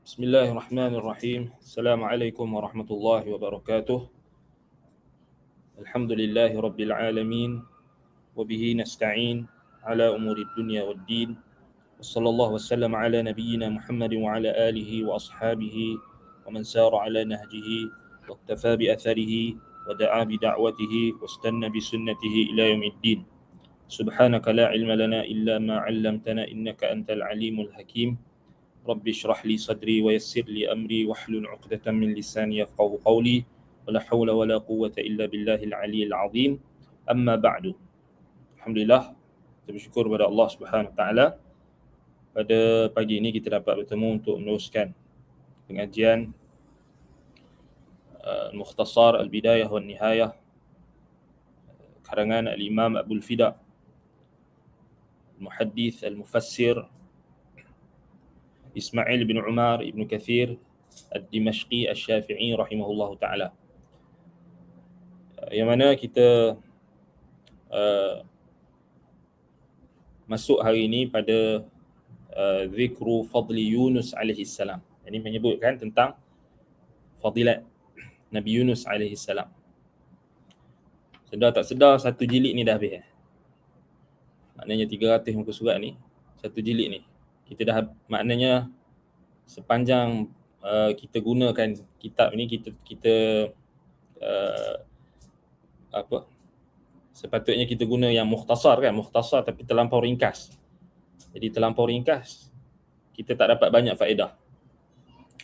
Bismillahirrahmanirrahim. Assalamualaikum warahmatullahi wabarakatuh. Alhamdulillahi rabbil alamin. Wa bihi nasta'in ala umuri dunya waddin. Wassallallahu wasallam ala nabiyyina Muhammadin wa ala alihi wa ashabihi wa man sara ala nahjihi wa iktafa bi atharihi wa da'a bi da'watihi wa istanna bi sunnatihi ila yaumiddin. Subhanaka la ilma lana illa ma 'allamtana innaka antal alimul hakim. Rabbi shrah li sadri wa yassir li amri wahlul 'uqdatam min lisani yafqahu qawli wa la hawla wa la quwwata illa billahil aliyyil azim. Amma ba'du. Alhamdulillah, kita bersyukur kepada Allah Subhanahu wa taala pada pagi ini kita dapat bertemu untuk meneruskan pengajian Mukhtasar Al-Bidayah wan Nihayah karangan Al-Imam Abdul Fida Al-Muhaddits Al-Mufassir Ismail bin Umar ibn Kathir Ad-Dimashqi Asy-Syafi'i rahimahullahu taala. Yang mana kita masuk hari ini pada zikru fadli Yunus alaihi salam. Ini menyebutkan tentang fadilat Nabi Yunus alaihi salam. Sedar tak sedar satu jilid ni dah habis. Maknanya 300 muka surat ni, satu jilid ni. Kita dah, maknanya sepanjang kita gunakan kitab ni, kita sepatutnya kita guna yang mukhtasar kan, mukhtasar tapi terlampau ringkas. Jadi terlampau ringkas kita tak dapat banyak faedah.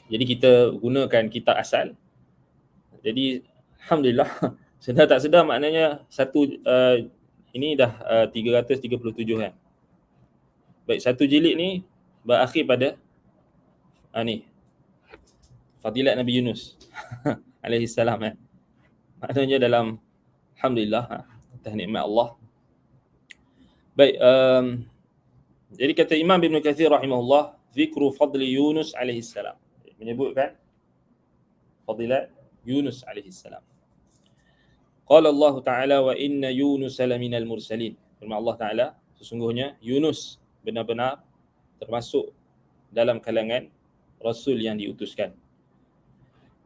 Jadi kita gunakan kitab asal. Jadi alhamdulillah sedar tak sedar maknanya satu ini dah 337 kan. Baik, satu jilid ni berakhir pada ni fadilat Nabi Yunus alaihi salam kan. Maknanya dalam alhamdulillah atas nikmat Allah. Baik, jadi kata Imam Ibn Kathir rahimahullah, zikru fadli Yunus alaihi salam, menyebutkan fadilat Yunus alaihi salam. Qala Allah Ta'ala wa inna Yunus laminal mursalin. Firman Allah Ta'ala, sesungguhnya Yunus benar-benar termasuk dalam kalangan rasul yang diutuskan.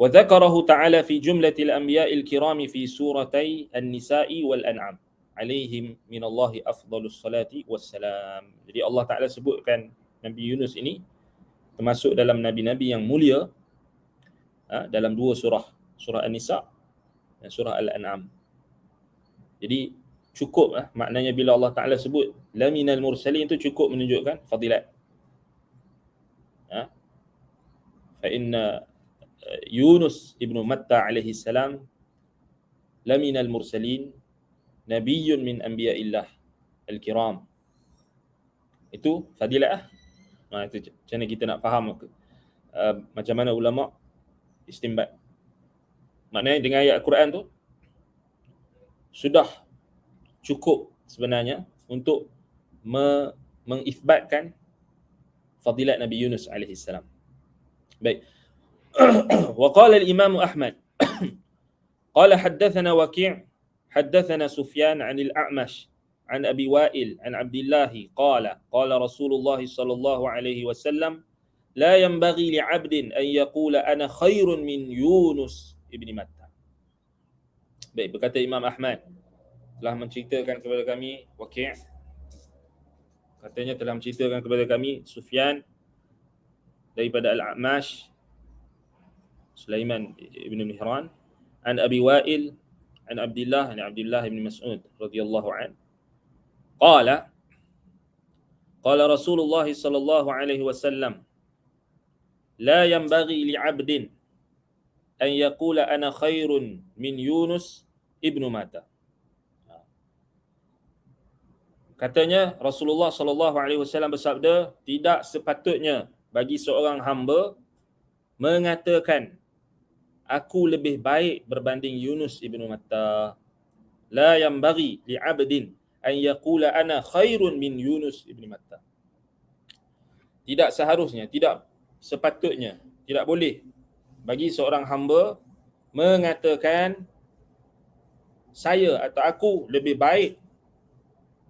Wa dzakarahu ta'ala fi jumlatil anbiya'il kirami fi suratay An-Nisa'i wal An'am alaihim minallahi afdhalus salati wassalam. Jadi Allah Ta'ala sebutkan Nabi Yunus ini termasuk dalam nabi-nabi yang mulia dalam dua surah, surah An-Nisa dan surah Al-An'am. Jadi cukup maknanya bila Allah Ta'ala sebut laminal mursalin itu cukup menunjukkan fadilat. Fa inna Yunus ibn Matta alaihi salam laminal mursalin nabiyyun min anbiya'illah al-kiram. Itu fadilat itu macam mana kita nak faham macam mana ulama istinbat. Maknanya dengan ayat Quran tu sudah cukup sebenarnya untuk mengisbatkan fadilat Nabi Yunus alaihi salam. Baik. Wa qala al-Imam Ahmad qala haddathana Waqi' haddathana Sufyan 'an al-A'mash 'an Abi Wa'il 'an Abdullah qala qala Rasulullah sallallahu alaihi wasallam la yanbaghi li'abdin an yaqula ana khairun min Yunus ibn Matta. Baik, berkata Imam Ahmad telah menceritakan kepada kami, Waqi' katanya telah menceritakan kepada kami Sufyan daripada Al-A'mash Sulaiman ibn Mihran an Abi Wa'il an Abdullah ibn Mas'ud radhiyallahu an qala Rasulullah sallallahu alaihi wasallam la yanbaghi li'abdin an yaqula ana khairun min Yunus ibn Matta. Katanya Rasulullah sallallahu alaihi wasallam bersabda, tidak sepatutnya bagi seorang hamba mengatakan aku lebih baik berbanding Yunus ibn Matta. La yanbaghi li'abdin an yaqula ana khairun min Yunus ibn Matta. Tidak seharusnya, tidak sepatutnya, tidak boleh bagi seorang hamba mengatakan saya atau aku lebih baik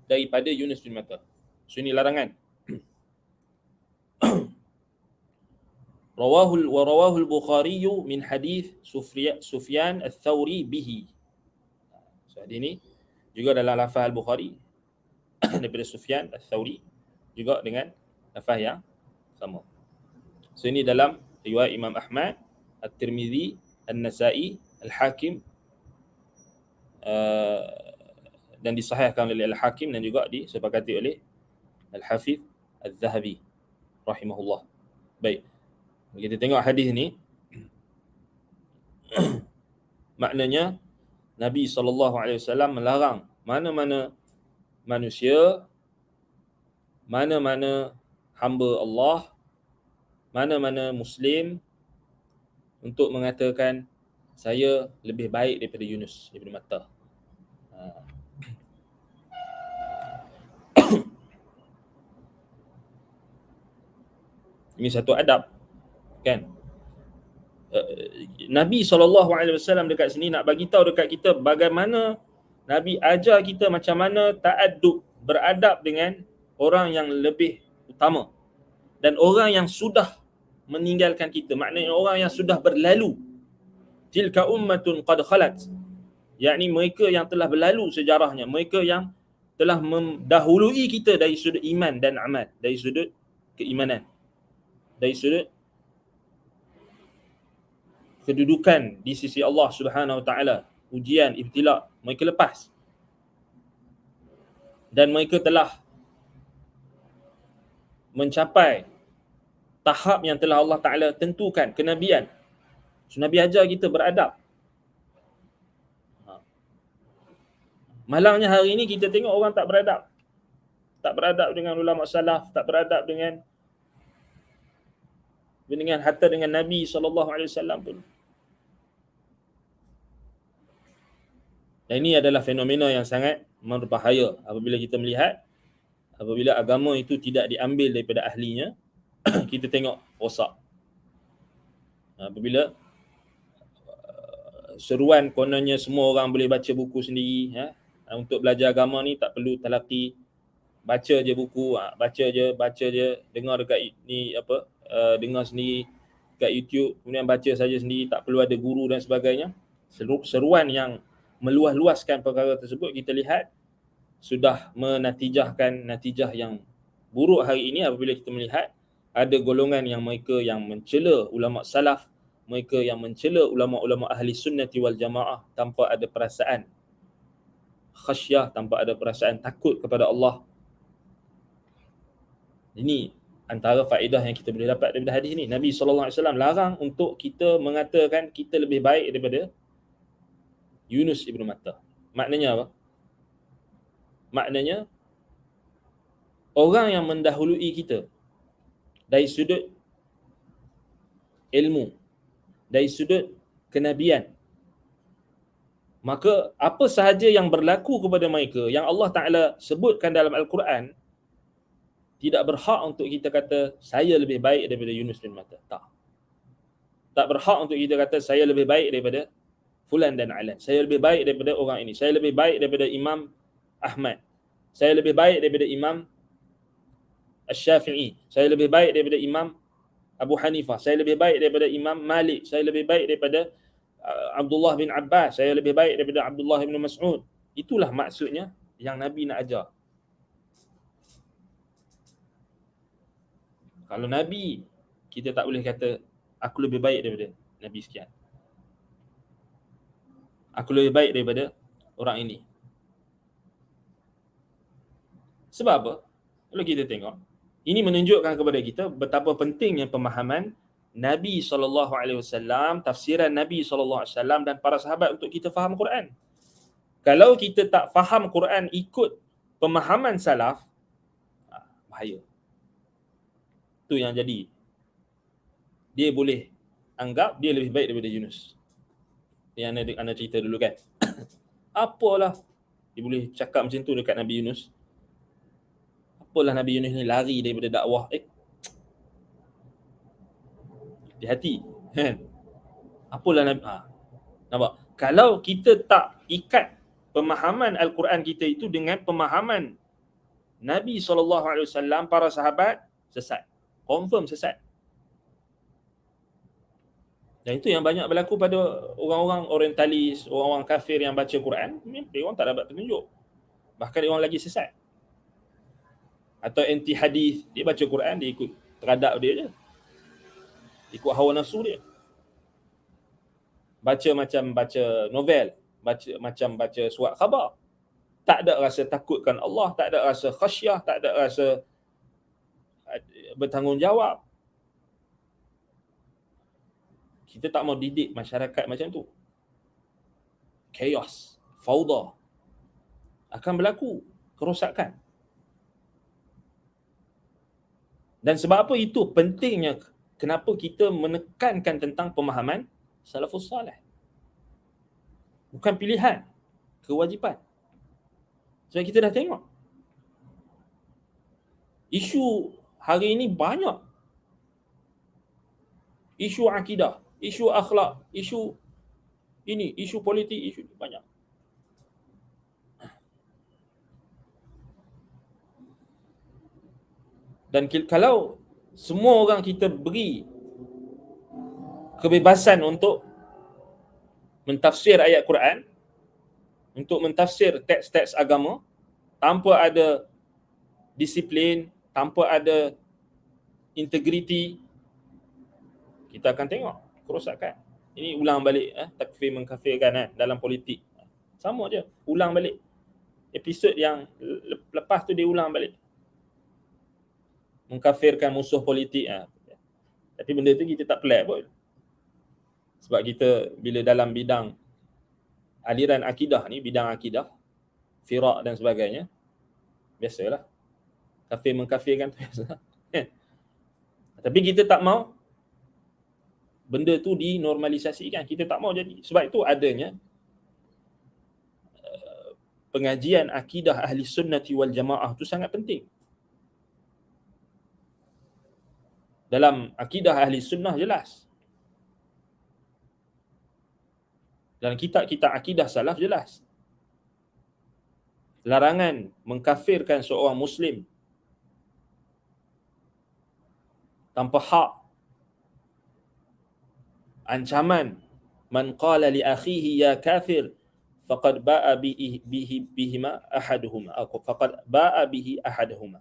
daripada Yunus bin Matta. So ini larangan. Rawahu al-Bukhari min hadis Sufyan al-Thawri bihi. So ini juga dalam lafaz al-Bukhari daripada Sufyan al-Thawri juga dengan lafaz yang sama. So ini dalam riwayat Imam Ahmad, At-Tirmizi, An-Nasa'i, Al-Hakim, dan disahihkan oleh Al-Hakim dan juga disepakati oleh Al-Hafiz Al-Zahabi rahimahullah. Baik. Kita tengok hadis ni, maknanya Nabi SAW melarang mana-mana manusia, mana-mana hamba Allah, mana-mana Muslim untuk mengatakan saya lebih baik daripada Yunus Ibn Matta. Ini satu adab, kan? Nabi SAW dekat sini nak bagi tahu dekat kita bagaimana Nabi ajar kita macam mana ta'addub, beradab dengan orang yang lebih utama dan orang yang sudah meninggalkan kita, maknanya orang yang sudah berlalu. Tilka ummatun qad khalat, yakni mereka yang telah berlalu sejarahnya, mereka yang telah mendahului kita dari sudut iman dan amal, dari sudut keimanan, dari sudut kedudukan di sisi Allah Subhanahu Wa Taala, ujian, ibtila, mereka lepas. Dan mereka telah mencapai tahap yang telah Allah Taala tentukan, kenabian. So, Nabi ajar kita beradab. Malangnya hari ini kita tengok orang tak beradab. Tak beradab dengan ulama salaf, tak beradab dengan hatta dengan Nabi SAW pun. Dan ini adalah fenomena yang sangat berbahaya apabila kita melihat, apabila agama itu tidak diambil daripada ahlinya, kita tengok rosak. Apabila seruan kononnya semua orang boleh baca buku sendiri, untuk belajar agama ni tak perlu talaqi, baca je buku, baca je, dengar dekat ni dengar sendiri kat YouTube, kemudian baca saja sendiri, tak perlu ada guru dan sebagainya. Seruan yang meluas-luaskan perkara tersebut kita lihat sudah menatijahkan natijah yang buruk hari ini apabila kita melihat ada golongan yang mereka yang mencela ulama salaf, mereka yang mencela ulama-ulama ahli sunnati wal jamaah tanpa ada perasaan khasyah, tanpa ada perasaan takut kepada Allah. Ini antara faedah yang kita boleh dapat daripada hadis ini. Nabi SAW larang untuk kita mengatakan kita lebih baik daripada Yunus Ibn Matta. Maknanya apa? Maknanya orang yang mendahului kita dari sudut ilmu, dari sudut kenabian, maka apa sahaja yang berlaku kepada mereka yang Allah Ta'ala sebutkan dalam Al-Quran, tidak berhak untuk kita kata saya lebih baik daripada Yunus bin Matta. Tak berhak untuk kita kata saya lebih baik daripada Fulan dan Alan, saya lebih baik daripada orang ini, saya lebih baik daripada Imam Ahmad, saya lebih baik daripada Imam Asy-Syafi'i, saya lebih baik daripada Imam Abu Hanifah, saya lebih baik daripada Imam Malik, saya lebih baik daripada Abdullah bin Abbas, saya lebih baik daripada Abdullah bin Mas'ud. Itulah maksudnya yang Nabi nak ajar. Kalau Nabi, kita tak boleh kata aku lebih baik daripada Nabi sekian, aku lebih baik daripada orang ini. Sebab apa? Kalau kita tengok, ini menunjukkan kepada kita betapa pentingnya pemahaman Nabi SAW, tafsiran Nabi SAW dan para sahabat untuk kita faham Quran. Kalau kita tak faham Quran ikut pemahaman salaf, bahaya. Itu yang jadi. Dia boleh anggap dia lebih baik daripada Yunus. Yang anda cerita dulu kan. Apalah dia boleh cakap macam tu dekat Nabi Yunus. Apalah Nabi Yunus ni lari daripada dakwah. Hati-hati kan. Apalah Nabi nampak. Kalau kita tak ikat pemahaman Al-Quran kita itu dengan pemahaman Nabi SAW, para sahabat, sesat. Confirm sesat. Dan itu yang banyak berlaku pada orang-orang orientalis, orang-orang kafir yang baca Quran, dia orang tak dapat petunjuk. Bahkan dia orang lagi sesat. Atau anti hadis, dia baca Quran, dia ikut teradap dia je. Ikut hawa nafsu dia. Baca macam baca novel, baca surat khabar. Tak ada rasa takutkan Allah, tak ada rasa khasyah, tak ada rasa bertanggungjawab. Kita tak mau didik masyarakat macam tu. Chaos, fauda. Akan berlaku kerosakan. Dan sebab apa itu pentingnya kenapa kita menekankan tentang pemahaman salafus salih. Bukan pilihan, kewajipan. Sebab kita dah tengok. Isu hari ini banyak. Isu akidah, isu akhlak, isu ini, isu politik, isu banyak. Dan kalau semua orang kita beri kebebasan untuk mentafsir ayat Quran, untuk mentafsir teks-teks agama tanpa ada disiplin, tanpa ada integriti, kita akan tengok kerosakan. Ini ulang balik takfir mengkafirkan dalam politik. Sama je, ulang balik. Episod yang lepas tu dia ulang balik. Mengkafirkan musuh politik. Tapi benda tu kita tak pelik pun. Sebab kita bila dalam bidang aliran akidah ni, bidang akidah, firak dan sebagainya, biasalah. Kafir mengkafirkan tu biasa. Tapi kita tak mau benda tu dinormalisasikan. Kita tak mau jadi. Sebab itu adanya pengajian akidah ahli sunnati wal jamaah tu sangat penting. Dalam akidah ahli sunnah jelas. Dalam kitab-kitab akidah salaf jelas. Larangan mengkafirkan seorang Muslim tanpa hak. Ancaman, man qala li akhihi ya kafir faqad ba'a bihima ahaduhuma atau faqad ba'a bihi ahaduhuma.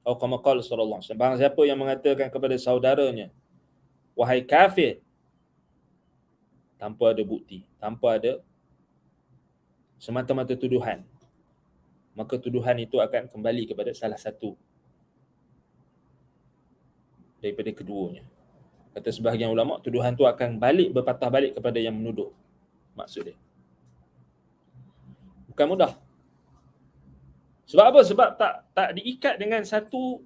Atau kama qala sallallahu alaihi wasallam, barang siapa yang mengatakan kepada saudaranya wahai kafir tanpa ada bukti, tanpa ada semata-mata tuduhan, maka tuduhan itu akan kembali kepada salah satu daripada keduanya. Kata sebahagian ulama, tuduhan tu akan berpatah balik kepada yang menuduh. Maksud dia. Bukan mudah. Sebab apa? Sebab tak diikat dengan satu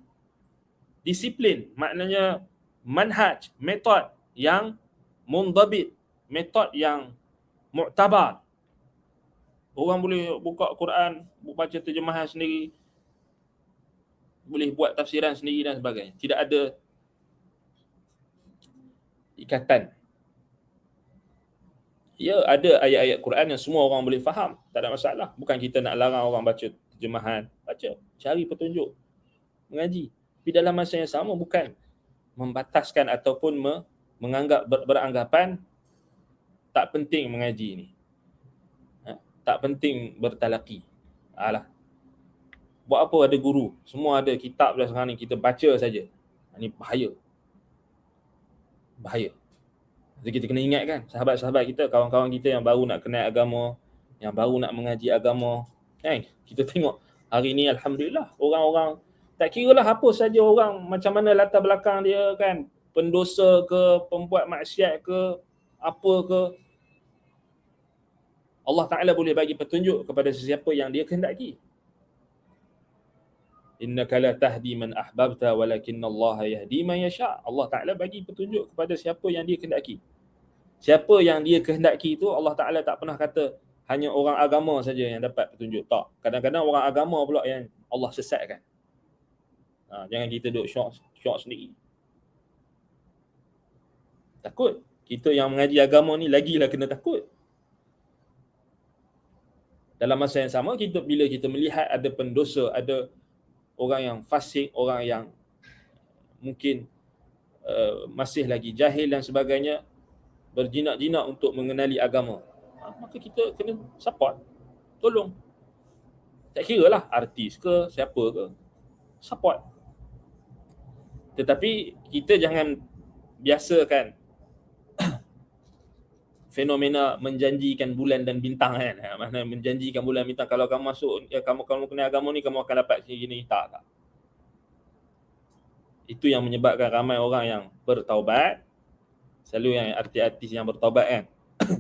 disiplin. Maknanya manhaj, metod yang mundabit, metod yang mu'tabar. Orang boleh buka Quran, baca terjemahan sendiri, boleh buat tafsiran sendiri dan sebagainya. Tidak ada ikatan. Ya, ada ayat-ayat Quran yang semua orang boleh faham, tak ada masalah. Bukan kita nak larang orang baca terjemahan, baca, cari petunjuk, mengaji. Tapi dalam masa yang sama bukan membataskan ataupun menganggap beranggapan tak penting mengaji ni. Tak penting bertalaki. Alah. Buat apa ada guru? Semua ada kitab dah sekarang ni, kita baca saja. Ini bahaya. Bahaya. Jadi kita kena ingat kan, sahabat-sahabat kita, kawan-kawan kita yang baru nak kenal agama, yang baru nak mengaji agama, kan? Kita tengok hari ni alhamdulillah orang-orang tak kira lah apa saja orang, macam mana latar belakang dia kan, pendosa ke, pembuat maksiat ke, apa ke, Allah Ta'ala boleh bagi petunjuk kepada sesiapa yang dia kehendaki. Innaka la tahdi man ahbabta walakinallaha yahdi man yasha. Allah Ta'ala bagi petunjuk kepada siapa yang dia kehendaki. Siapa yang dia kehendaki itu, Allah Ta'ala tak pernah kata hanya orang agama saja yang dapat petunjuk. Tak. Kadang-kadang orang agama pula yang Allah sesatkan. Jangan kita duduk syok sendiri. Takut. Kita yang mengaji agama ni lagilah kena takut. Dalam masa yang sama, bila kita melihat ada pendosa, ada orang yang fasik, orang yang mungkin masih lagi jahil dan sebagainya, berjinak-jinak untuk mengenali agama, maka kita kena support, tolong. Tak kira lah artis ke, siapa ke, support. Tetapi kita jangan biasakan fenomena menjanjikan bulan dan bintang kan. Mana menjanjikan bulan bintang, kalau kamu masuk, kamu kena agama ni, kamu akan dapat gini. Tak. Itu yang menyebabkan ramai orang yang bertaubat. Selalu yang artis-artis yang bertaubat kan.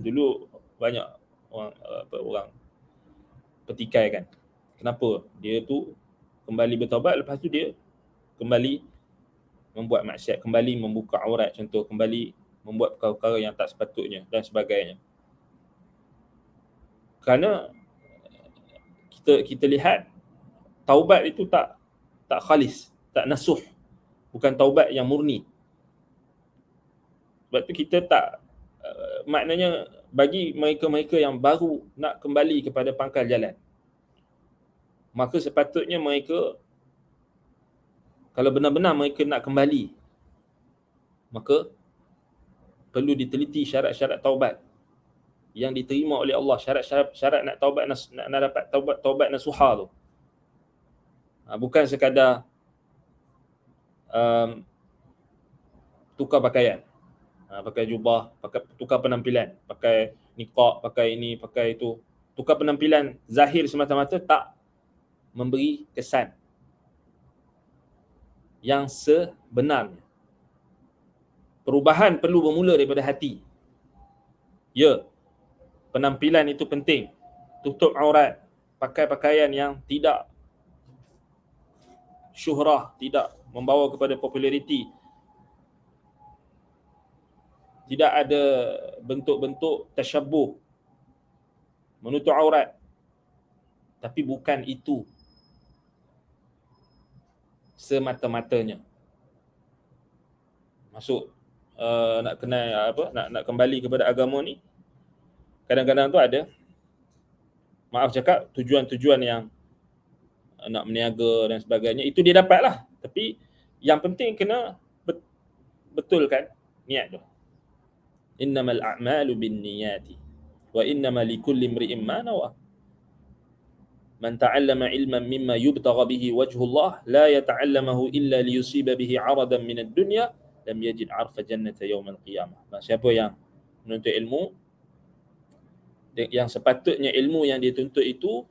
Dulu banyak orang petikai kan. Kenapa? Dia tu kembali bertaubat, lepas tu dia kembali membuat maksiat, kembali membuka aurat contoh, kembali membuat perkara-perkara yang tak sepatutnya dan sebagainya. Kerana kita lihat taubat itu tak khalis, tak nasuh, bukan taubat yang murni. Sebab tu kita tak maknanya bagi mereka-mereka yang baru nak kembali kepada pangkal jalan, maka sepatutnya mereka, kalau benar-benar mereka nak kembali, maka perlu diteliti syarat-syarat taubat yang diterima oleh Allah. Syarat nak taubat, nak dapat taubat nasuha tu. Bukan sekadar tukar pakaian, pakai jubah, tukar penampilan, pakai niqab, pakai ini, pakai itu. Tukar penampilan zahir semata-mata tak memberi kesan yang sebenarnya. Perubahan perlu bermula daripada hati. Ya, penampilan itu penting. Tutup aurat, pakai pakaian yang tidak syuhrah, tidak membawa kepada populariti, tidak ada bentuk-bentuk tasyabuh, menutup aurat. Tapi bukan itu semata-matanya. Masuk nak kenal nak kembali kepada agama ni, kadang-kadang tu ada, maaf cakap, tujuan-tujuan yang nak meniaga dan sebagainya, itu dia dapat lah. Tapi yang penting kena betulkan niat tu. Innamal a'malu binniyati wa innama likulli imri'in ma nawa. Man ta'allama ilman mimma yubtagha bihi wajhullah la yata'allamahu illa liyusiba bihi 'aradan minad dunya lam yajid 'arfa jannati yaumal qiyamah. Siapa yang menuntut ilmu, yang sepatutnya ilmu yang dia tuntut itu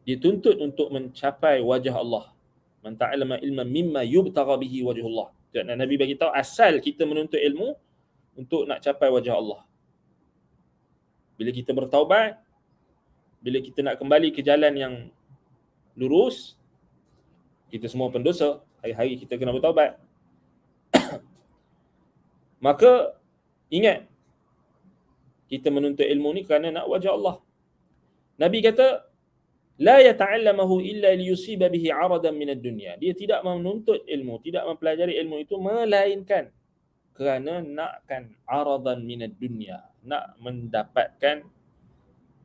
dituntut untuk mencapai wajah Allah. Man ta'allama ilman mimma yubtagha bihi wajhullah. Dan Nabi bagi tahu asal kita menuntut ilmu untuk nak capai wajah Allah. Bila kita bertaubat, bila kita nak kembali ke jalan yang lurus, kita semua pendosa, hari-hari kita kena bertaubat. Maka ingat, kita menuntut ilmu ni kerana nak wajah Allah. Nabi kata, la yata'allamahu illa liyusiba bihi 'aradan minad dunya. Dia tidak menuntut ilmu, tidak mempelajari ilmu itu melainkan kerana nakkan 'aradan minad dunya, nak mendapatkan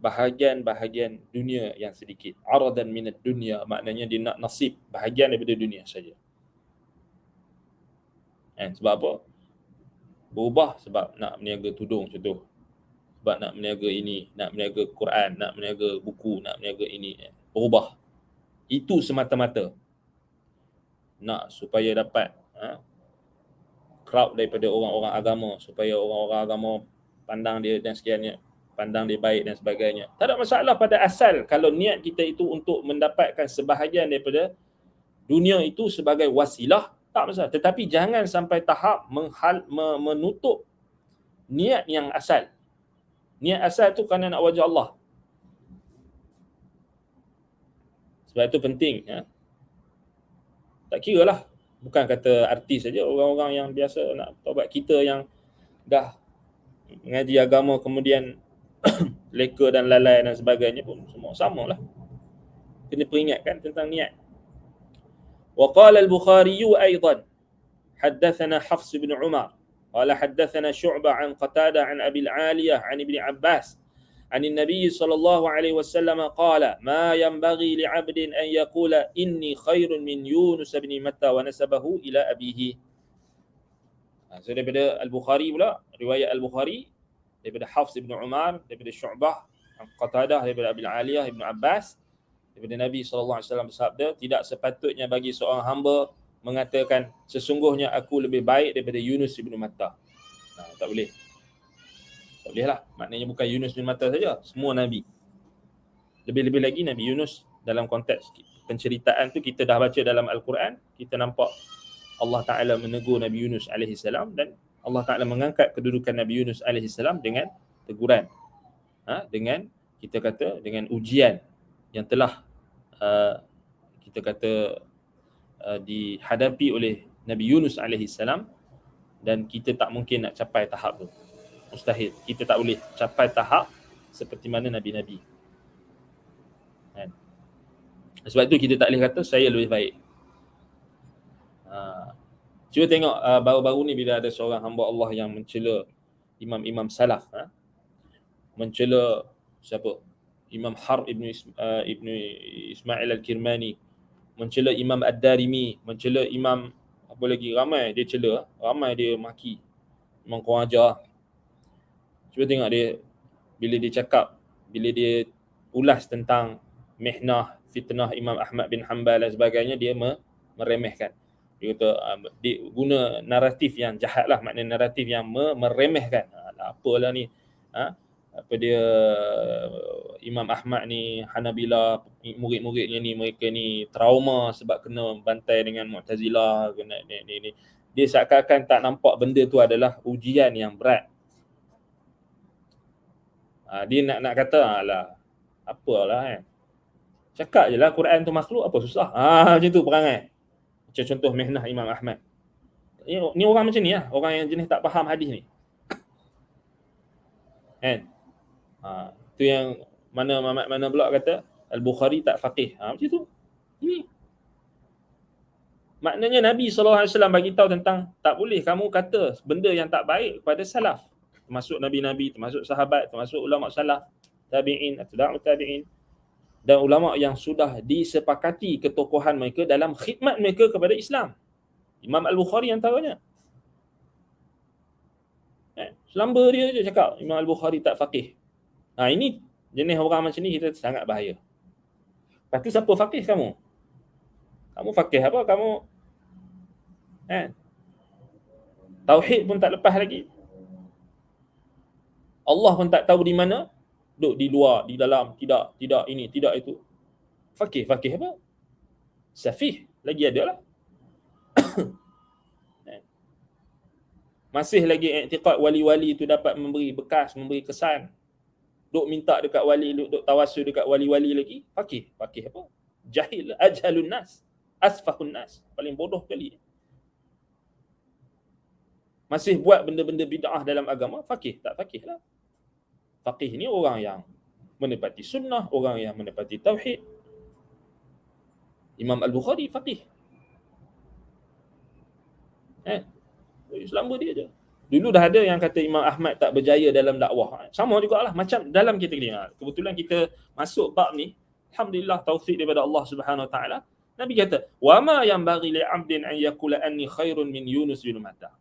bahagian-bahagian dunia yang sedikit. 'Aradan minad dunya maknanya dia nak nasib, bahagian daripada dunia saja. Sebab apa? Berubah sebab nak meniaga tudung contoh. Sebab nak meniaga ini, nak meniaga Quran, nak meniaga buku, nak meniaga ini. Berubah. Itu semata-mata nak supaya dapat crowd daripada orang-orang agama, supaya orang-orang agama pandang dia dan sekiannya, pandang dia baik dan sebagainya. Tak ada masalah pada asal kalau niat kita itu untuk mendapatkan sebahagian daripada dunia itu sebagai wasilah, tak masalah. Tetapi jangan sampai tahap menutup niat yang asal. Niat asal tu kerana nak wajah Allah. Sebab itu penting. Tak kira lah, bukan kata artis saja, orang-orang yang biasa nak taubat, kita yang dah mengaji agama kemudian leka dan lalai dan sebagainya pun semua samalah. Kena peringatkan tentang niat. Wa qala al-Bukhari aidan haddathana Hafs bin Umar qala haddathana Syu'bah an Qatadah an Abi al-Aliyah an Ibn Abbas عن النبي صلى الله عليه وسلم قال ما ينبغي لعبد أن يقول إني خير من يونس بن متى ونسبه إلى أبيه. So daripada Al-Bukhari pula, riwayat Al-Bukhari daripada Hafs ibn Umar, daripada Syu'bah, Qatadah, daripada Abil Aliyah Ibn Abbas, daripada Nabi SAW bersabda, tidak sepatutnya bagi seorang hamba mengatakan sesungguhnya aku lebih baik daripada Yunus bin Matta. Tak boleh. Tak boleh lah. Maknanya bukan Yunus bin Matta saja, semua Nabi. Lebih-lebih lagi Nabi Yunus dalam konteks penceritaan tu kita dah baca dalam Al-Quran, kita nampak Allah Ta'ala menegur Nabi Yunus AS dan Allah Ta'ala mengangkat kedudukan Nabi Yunus AS dengan teguran. Dengan kita kata dengan ujian yang telah kita kata dihadapi oleh Nabi Yunus AS dan kita tak mungkin nak capai tahap tu. Mustahil. Kita tak boleh capai tahap seperti mana Nabi-Nabi. Kan? Sebab itu kita tak boleh kata saya lebih baik. Cuba tengok baru-baru ni bila ada seorang hamba Allah yang mencela imam-imam salaf, mencela siapa? Imam Harb ibnu Ismail Al-Kirmani, mencela Imam Ad-Darimi, mencela Imam apa lagi, ramai dia cela, ramai dia maki, memang kurang ajar. Cuba tengok dia bila dia cakap, bila dia ulas tentang mihnah, fitnah Imam Ahmad bin Hanbal dan sebagainya, dia meremehkan. Dia kata dia guna naratif yang jahat lah, maknanya naratif yang meremehkan. Apalah ni, apa dia Imam Ahmad ni, Hanabila, murid-muridnya ni, mereka ni trauma sebab kena bantai dengan Mu'tazilah, kena ni. Dia seakan-akan tak nampak benda tu adalah ujian yang berat. Dia nak kata alah apalah kan. Cakap je lah Quran tu makhluk, apa susah. Macam tu perangai. Macam contoh mihnah Imam Ahmad. Ni orang macam ni lah, orang yang jenis tak faham hadis ni. Kan? Tu yang mana pula kata Al-Bukhari tak faqih. Macam tu. Ini. Maknanya Nabi SAW bagi tahu tentang tak boleh kamu kata benda yang tak baik kepada salaf. Termasuk Nabi-Nabi, termasuk sahabat, termasuk ulama salaf, tabi'in, atba'ut tabi'in. Dan ulama yang sudah disepakati ketokohan mereka dalam khidmat mereka kepada Islam. Imam Al-Bukhari antaranya. Selamba dia je cakap Imam Al-Bukhari tak faqih. Ini jenis orang macam ni kita sangat bahaya. Lepas tu siapa faqih kamu? Kamu faqih apa? Kamu tauhid pun tak lepas lagi. Allah pun tak tahu di mana. Duduk di luar, di dalam, tidak ini, tidak itu. Faqih apa? Safih lagi ada lah. Masih lagi i'tiqad wali-wali itu dapat memberi bekas, memberi kesan. Duk minta dekat wali, duk tawassul dekat wali-wali lagi. Faqih apa? Jahil, ajhalun nas, asfahun nas, paling bodoh kali. Masih buat benda-benda bid'ah dalam agama, faqih tak faqih lah. Faqih ni orang yang menepati sunnah, orang yang menepati tauhid. Imam Al-Bukhari faqih. Selamba dia je. Dulu dah ada yang kata Imam Ahmad tak berjaya dalam dakwah. Sama jugalah macam dalam kita ni. Kebetulan kita masuk bab ni, alhamdulillah taufik daripada Allah Subhanahu Wa Taala. Nabi kata, "Wa ma yanbaghi li 'abdin an yaqula anni khairun min Yunus bin Matta."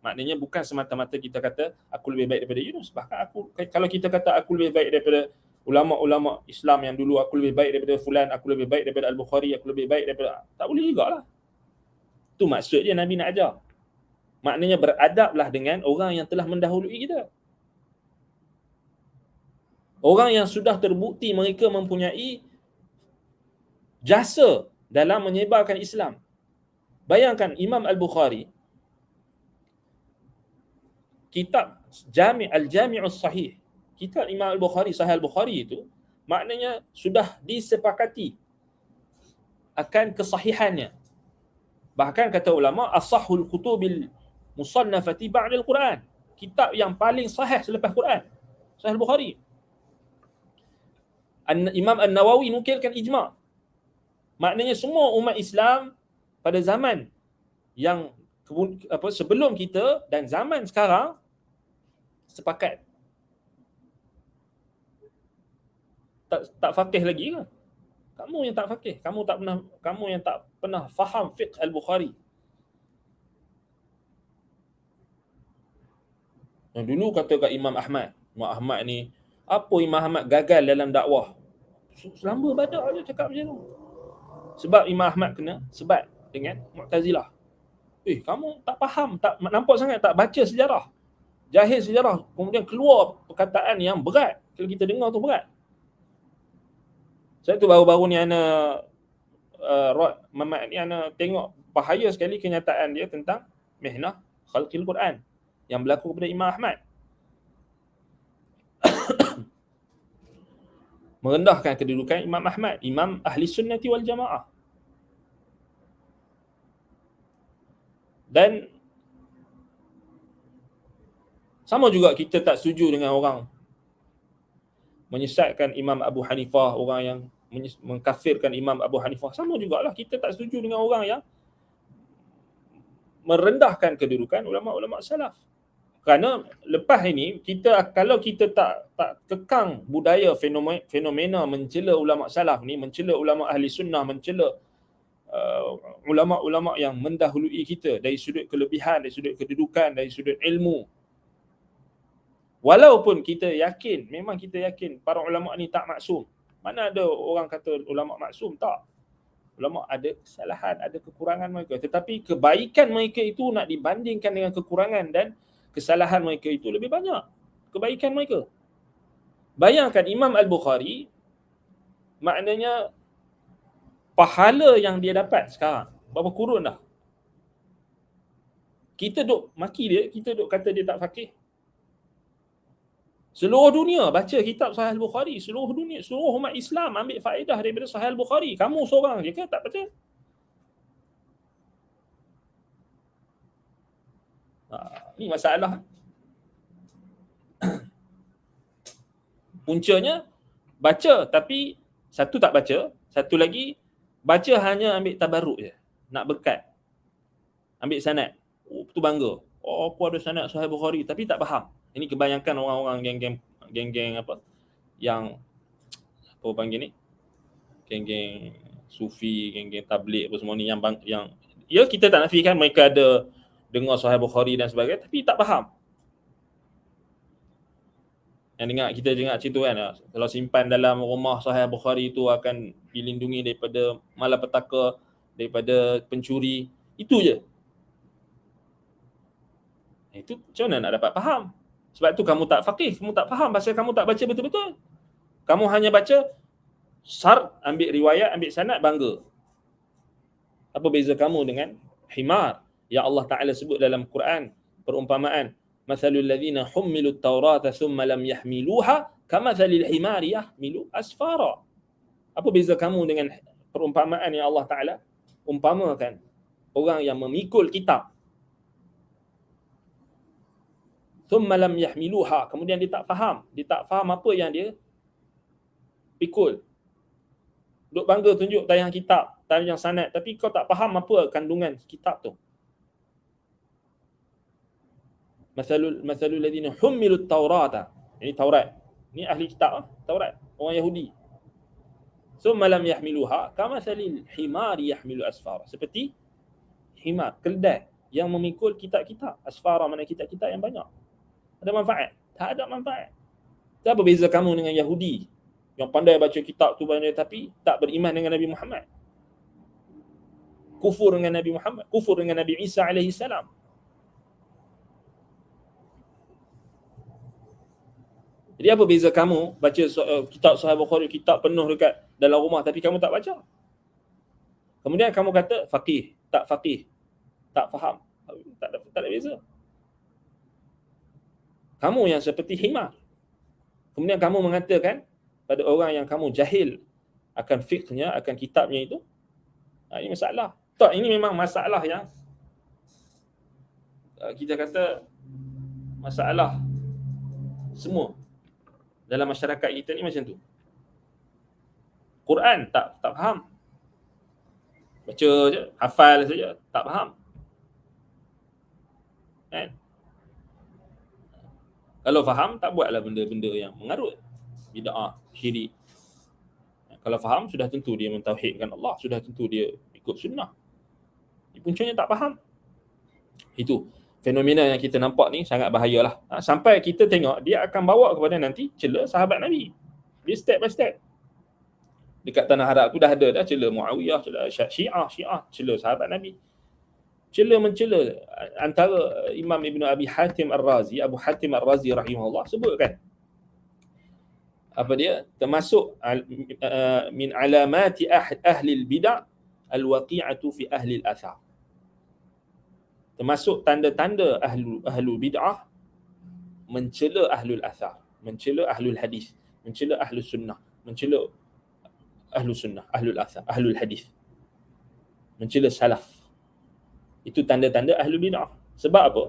Maknanya bukan semata-mata kita kata aku lebih baik daripada Yunus. Bahkan kalau kita kata aku lebih baik daripada ulama-ulama Islam yang dulu, aku lebih baik daripada fulan, aku lebih baik daripada Al-Bukhari, aku lebih baik daripada, tak boleh jugalah. Tu maksud dia Nabi nak ajar. Maknanya beradablah dengan orang yang telah mendahului kita. Orang yang sudah terbukti mereka mempunyai jasa dalam menyebarkan Islam. Bayangkan Imam Al-Bukhari, kitab Al-Jami'us Sahih, kitab Imam Al-Bukhari, Sahih Al-Bukhari itu, maknanya sudah disepakati akan kesahihannya. Bahkan kata ulama, as-sahhul kutubil musannafati ba'da al-Quran, kitab yang paling sahih selepas Quran, Sahih Al-Bukhari. Imam An-Nawawi nukilkan ijma'. Maknanya semua umat Islam pada zaman yang sebelum kita dan zaman sekarang sepakat. Tak faqih lagi ke? Kamu yang tak faqih, kamu yang tak pernah faham fiqh Al-Bukhari. Yang dulu kata kat Imam Ahmad ni, apa Imam Ahmad gagal dalam dakwah? Selamba badak je cakap macam tu. Sebab Imam Ahmad kena sebat dengan Mu'tazilah. Kamu tak faham, tak nampak sangat tak baca sejarah. Jahil sejarah. Kemudian keluar perkataan yang berat. Kalau kita dengar tu berat. Sebab tu baru-baru ni ana Mamat ni ana tengok bahaya sekali kenyataan dia tentang mihnah khalqil Quran yang berlaku kepada Imam Ahmad. Merendahkan kedudukan Imam Ahmad, Imam Ahli Sunnati wal Jamaah. Dan sama juga kita tak setuju dengan orang menyesatkan Imam Abu Hanifah, orang yang mengkafirkan Imam Abu Hanifah. Sama jugalah kita tak setuju dengan orang yang merendahkan kedudukan ulama-ulama salaf. Kerana lepas ini kalau kita tak kekang budaya fenomena mencela ulama salaf ni, mencela ulama ahli sunnah, mencela ulama-ulama yang mendahului kita dari sudut kelebihan, dari sudut kedudukan, dari sudut ilmu. Walaupun kita yakin, memang kita yakin para ulama ni tak maksum. Mana ada orang kata ulama maksum? Tak. Ulama ada kesalahan, ada kekurangan mereka. Tetapi kebaikan mereka itu nak dibandingkan dengan kekurangan dan kesalahan mereka itu lebih banyak kebaikan mereka. Bayangkan Imam Al-Bukhari, maknanya pahala yang dia dapat sekarang berapa kurun dah. Kita duk maki dia, kita duk kata dia tak faqih. Seluruh dunia baca kitab Sahih Al-Bukhari, seluruh dunia, seluruh umat Islam ambil faedah daripada Sahih Al-Bukhari. Kamu seorang je ke tak baca? Ni masalah. Puncanya baca tapi satu tak baca, satu lagi baca hanya ambil tabarruk je, nak berkat. Ambil sanad. Tu bangga. Aku ada sanad Sahih Bukhari tapi tak faham. Ini kebanyakan orang-orang geng-geng apa yang apa panggil ni? Geng-geng sufi, geng-geng tabligh apa semua ni yang ya kita tak nafikan mereka ada dengar Sahih Bukhari dan sebagainya tapi tak faham. Yang kita dengar cerita kan, kalau simpan dalam rumah Sahih Bukhari itu akan dilindungi daripada malapetaka, daripada pencuri. Itu je. Itu macam mana nak dapat faham? Sebab tu kamu tak faqih, kamu tak faham pasal kamu tak baca betul-betul. Kamu hanya baca syarat, ambil riwayat, ambil sanad, bangga. Apa beza kamu dengan himar yang Allah Ta'ala sebut dalam Quran, perumpamaan, mathalul ladzina hummilut taurata thumma lam yahmiluha kamathalil himari yahmilu asfara. Apa beza kamu dengan perumpamaan yang Allah Ta'ala umpamakan orang yang memikul kitab, thumma lam yahmiluha, kemudian dia tak faham apa yang dia pikul. Duk bangga tunjuk tayang kitab, tayang sanad, tapi kau tak faham apa kandungan kitab tu. Mathalul ladzina hummilut taurata, ini Taurat. Ini ahli kitab, Taurat, orang Yahudi. Thumma lam yahmiluha kamathalil himari yahmilu asfara. Seperti himar, keledai yang memikul kitab-kitab. Asfara mana kitab-kitab yang banyak. Ada manfaat? Tak ada manfaat. Apa beza kamu dengan Yahudi yang pandai baca kitab tu banyak tapi tak beriman dengan Nabi Muhammad? Kufur dengan Nabi Muhammad, kufur dengan Nabi Isa alaihi salam. Jadi apa beza kamu baca kitab Sahih Bukhari, kitab penuh dekat dalam rumah tapi kamu tak baca? Kemudian kamu kata faqih, tak faham. Tak ada beza. Kamu yang seperti himar. Kemudian kamu mengatakan pada orang yang kamu jahil akan fiqhnya, akan kitabnya itu, ini masalah. Tak, ini memang masalah yang kita kata masalah semua dalam masyarakat kita ni macam tu. Quran tak faham. Baca je, hafal saja, tak faham. Kan? Kalau faham, tak buatlah benda-benda yang mengarut, bid'ah, syirik. Kalau faham, sudah tentu dia mentauhidkan Allah, sudah tentu dia ikut sunnah. Puncanya tak faham. Itu. fenomena yang kita nampak ni sangat bahayalah. Sampai kita tengok dia akan bawa kepada nanti cela sahabat Nabi. Dia step by step. Dekat tanah Arab tu dah ada dah cela Muawiyah, cela Syiah, cela sahabat Nabi. Cela mencela antara Imam Ibn Abi Hatim Ar-Razi, Abu Hatim Ar-Razi rahimahullah sebutkan apa dia, termasuk min alamati ahli al-bid'ah al-waqi'atu fi ahli al-athar. Termasuk tanda-tanda ahlu bid'ah mencela ahlul athar, mencela ahlul hadis, mencela ahlus sunnah, mencela ahlus sunnah, ahlul athar, ahlul hadis, mencela salaf. Itu tanda-tanda ahlul bid'ah. Sebab apa?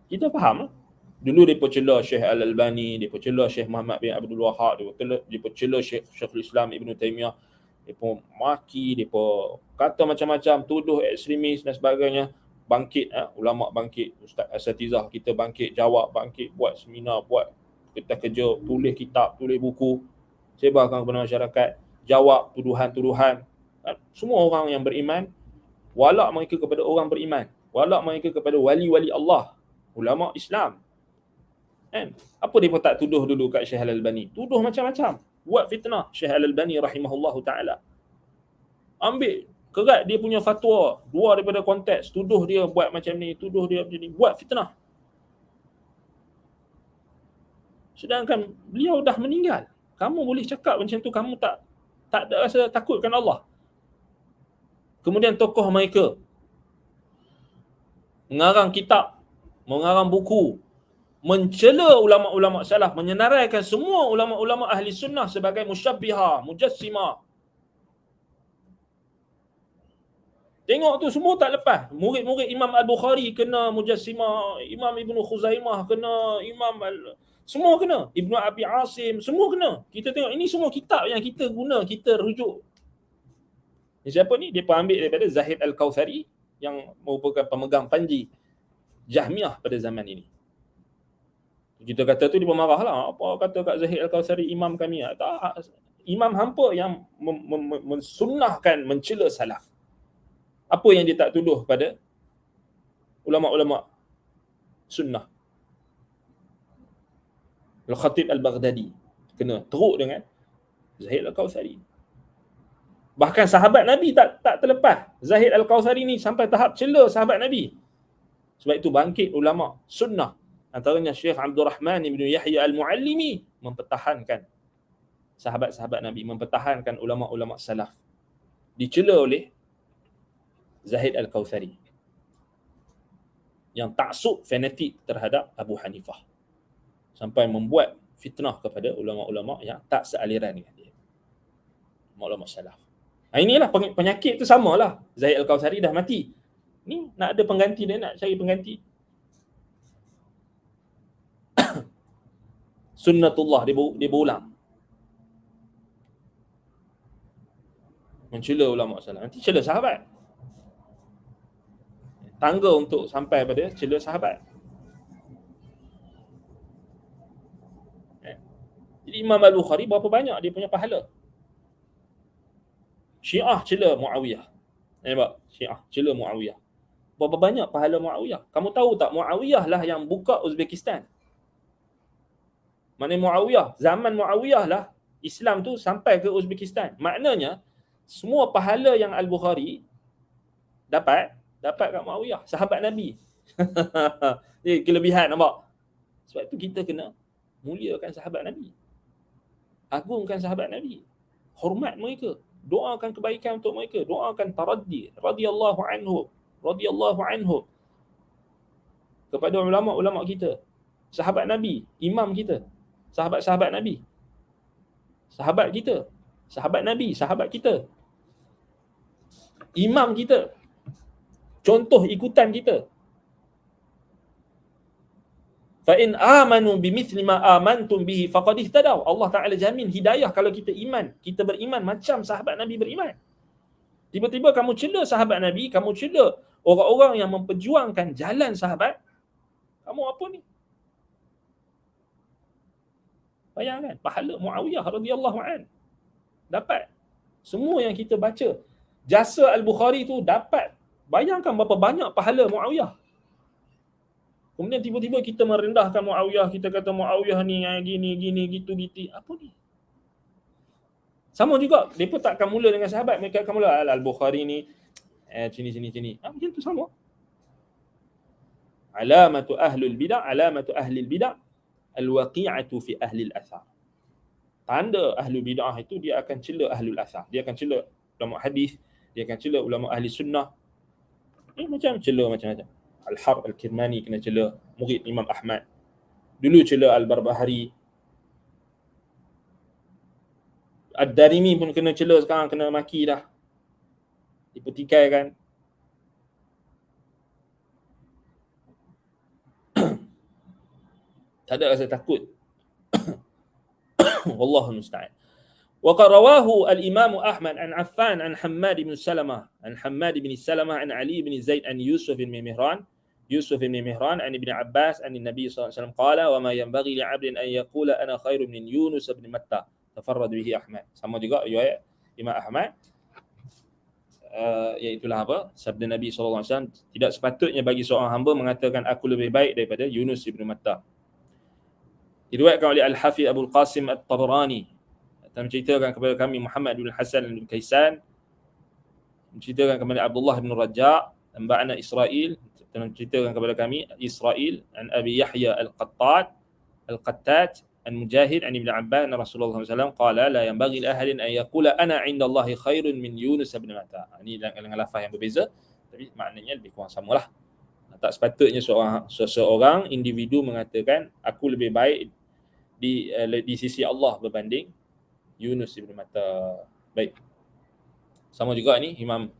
Kita faham. Dulu mereka cela Syekh Al-Albani, mereka cela Syekh Muhammad bin Abdul Wahab, mereka cela Syekhul Islam Ibn Taymiyah, mereka maki, mereka kata macam-macam, tuduh ekstremis dan sebagainya. Bangkit, ulama bangkit, ustaz asatizah kita bangkit, jawab, bangkit, buat seminar, buat kerja, tulis kitab, tulis buku, sebarkan kepada masyarakat, jawab tuduhan-tuduhan. Semua orang yang beriman, walak mereka kepada orang beriman, walak mereka kepada wali-wali Allah, ulama Islam. Kan? Apa dia pun tak tuduh dulu kat Syekh Al-Albani? Tuduh macam-macam, buat fitnah Syekh Al-Albani rahimahullahu ta'ala. Ambil kerat dia punya fatwa, dua daripada konteks, tuduh dia buat macam ni, tuduh dia macam ni, buat fitnah. Sedangkan beliau dah meninggal. Kamu boleh cakap macam tu, kamu tak ada rasa takutkan Allah. Kemudian tokoh mereka mengarang kitab, mengarang buku, mencela ulama-ulama salaf, menyenaraikan semua ulama-ulama ahli sunnah sebagai musyabbihah, mujassimah. Tengok tu semua tak lepas. Murid-murid Imam Al-Bukhari kena mujassimah, Imam Ibn Khuzaimah kena, semua kena, Ibn Abi Asim, semua kena. Kita tengok ini semua kitab yang kita guna, kita rujuk. Ini siapa ni? Dia ambil daripada Zahid Al-Kautsari yang merupakan pemegang panji Jahmiyah pada zaman ini. Kita kata tu dia marah lah. Apa kata kat Zahid Al-Kautsari imam kami? Tak. Imam hampa yang mensunnahkan mencela salaf. Apa yang dia tak tuduh pada ulama-ulama sunnah? Al-Khatib Al-Baghdadi kena teruk dengan Zahid Al-Kautsari. Bahkan sahabat Nabi tak terlepas. Zahid Al-Kautsari ni sampai tahap cela sahabat Nabi. Sebab itu bangkit ulama sunnah, antaranya Syekh Abdul Rahman bin Yahya Al-Muallimi, mempertahankan sahabat-sahabat Nabi, mempertahankan ulama-ulama salaf. Dicela oleh Zahid Al-Kautsari yang taksub fanatik terhadap Abu Hanifah, sampai membuat fitnah kepada ulama-ulama yang tak sealiran dengan dia, ulama salaf. Inilah penyakit tu, samalah. Zahid Al-Kautsari dah mati, ni nak ada pengganti, dia nak cari pengganti. Sunnatullah dia berulang, mencela ulama salaf, nanti cela sahabat. Tangga untuk sampai pada cela sahabat. Jadi Imam Al-Bukhari berapa banyak dia punya pahala? Syiah cela Muawiyah. Nampak? Syiah cela Muawiyah. Berapa banyak pahala Muawiyah? Kamu tahu tak, Muawiyah lah yang buka Uzbekistan. Maknanya Muawiyah, zaman Muawiyah lah Islam tu sampai ke Uzbekistan. Maknanya semua pahala yang Al-Bukhari dapat kat Muawiyah, sahabat Nabi. Ini kelebihan, nampak? Sebab itu kita kena muliakan sahabat Nabi, agungkan sahabat Nabi, hormat mereka, doakan kebaikan untuk mereka, doakan taraddi radhiyallahu anhu kepada ulama-ulama kita, sahabat Nabi, imam kita, sahabat-sahabat Nabi, sahabat kita, sahabat Nabi, sahabat kita, imam kita, contoh ikutan kita. Fa in amanu bimithli ma amantum bihi faqad ihtadaw. Allah Taala jamin hidayah kalau kita iman, kita beriman macam sahabat Nabi beriman. Tiba-tiba kamu cela sahabat Nabi, kamu cela orang-orang yang memperjuangkan jalan sahabat, kamu apa ni? Bayangkan pahala Muawiyah radhiyallahu an dapat. Semua yang kita baca jasa Al-Bukhari tu dapat. Bayangkan berapa banyak pahala Muawiyah. Kemudian tiba-tiba kita merendahkan Muawiyah, kita kata Muawiyah ni gini gitu. Apa ni? Sama juga, mereka takkan mula dengan sahabat, mereka akan mula Al-Bukhari ni sini. Macam tu sama. Alamatu ahlul bidah al-waqi'atu fi ahli al-athar. Tanda ahli bid'ah itu dia akan cela ahlul athar. Dia akan cela ulama hadis, dia akan cela ulama ahli sunnah. Macam cela macam-macam. Al-Harb Al-Kirmani kena cela, murid Imam Ahmad. Dulu cela Al-Barbahari. Ad-Darimi pun kena cela, sekarang kena maki dah. Dipetikai kan. Tak ada rasa takut. Wallahu musta'an. Wa qad rawahu al-Imam Ahmad an Affan an Hammad bin Salamah an Ali bin Zaid an Yusuf bin Mihran an Ibn Abbas an Nabi sallallahu alaihi wasallam qala wa ma yanbaghi li 'abdin an yaqula ana khairun min Yunus bin Matta tafarrad bihi Ahmad. Sama juga riwayat Imam Ahmad, iaitulah apa? Sabda Nabi sallallahu alaihi wasallam, tidak sepatutnya bagi seorang hamba mengatakan aku lebih baik daripada Yunus bin Matta. Diriwayatkan oleh Al-Hafiz Abdul Qasim At-Tabarani, menceritakan kepada kami Muhammad bin Hasan bin Kaisan, menceritakan kepada Abdullah bin Raja' Anba'ana Israel, menceritakan kepada kami Israel an Abi Yahya Al-Qattat an Mujahid an Ibn Abbas Rasulullah SAW qala la yanbaghi li ahadin an yaqula ana 'inda Allah khairun min Yunus bin Matta. Ini dengan lafaz yang berbeza tapi maknanya lebih kurang samalah. Tak sepatutnya seseorang individu mengatakan aku lebih baik di sisi Allah berbanding Yunus bin Matta. Baik. Sama juga ni Imam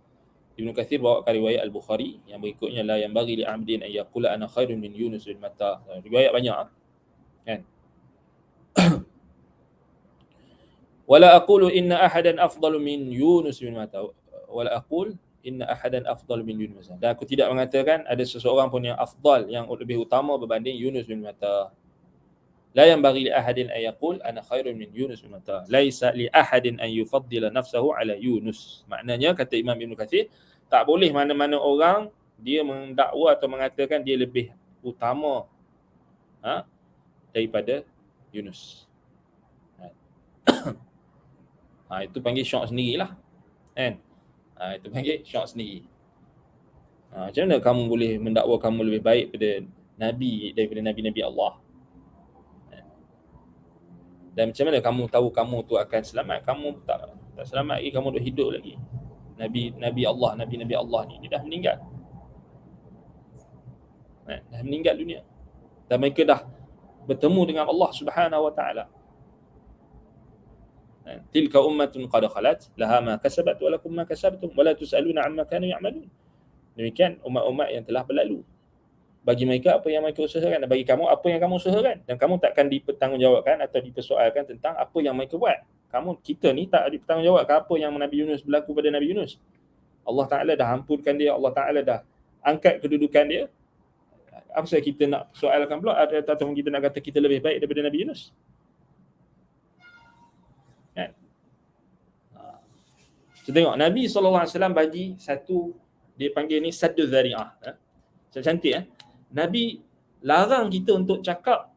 Ibn Kathir bawakan riwayat Al-Bukhari yang berikutnya la yanbaghi li 'abdin an yaqula ana khairun min Yunus bin Matta. Riwayat banyak kan. Wala aqulu inna ahadan afdalu min Yunus bin Matta. Wala aqul inna ahadan afdalu min Yunus. Dan aku tidak mengatakan ada seseorang pun yang afdal, yang lebih utama berbanding Yunus bin Matta. La yanbaghi li ahadin an yaqul ana khairun min Yunus bin Matta. Laisa li ahadin an yufaddila nafsahu ala Yunus. Maknanya kata Imam Ibn Katsir, tak boleh mana-mana orang dia mendakwa atau mengatakan dia lebih utama daripada Yunus. Itu panggil syok sendirilah. Kan? Itu panggil syok sendiri. Macam mana kamu boleh mendakwa kamu lebih baik daripada nabi-nabi Allah? Dan macam mana kamu tahu kamu tu akan selamat? Kamu tak selamat lagi, kamu dah hidup lagi. Nabi Allah ni dia dah meninggal. Dah meninggal dunia. Dan mereka dah bertemu dengan Allah Subhanahu wa taala. Tilka ummatun qad khalat laha ma kasabat wa lakum ma kasabtum wa la tusaluna amma kanu ya'malun. Demikian umat-umat yang telah berlalu. Bagi mereka apa yang mereka usahakan, dan bagi kamu apa yang kamu usahakan, dan kamu takkan dipertanggungjawabkan atau dipersoalkan tentang apa yang mereka buat. Kita ni tak dipertanggungjawabkan apa yang Nabi Yunus berlaku pada Nabi Yunus. Allah Taala dah ampunkan dia, Allah Taala dah angkat kedudukan dia. Apa sebab kita nak soalkan pula ataupun kita nak kata kita lebih baik daripada Nabi Yunus? Kan? So, tengok Nabi SAW bagi satu, dia panggil ni saddu dzari'ah. Cantik Nabi larang kita untuk cakap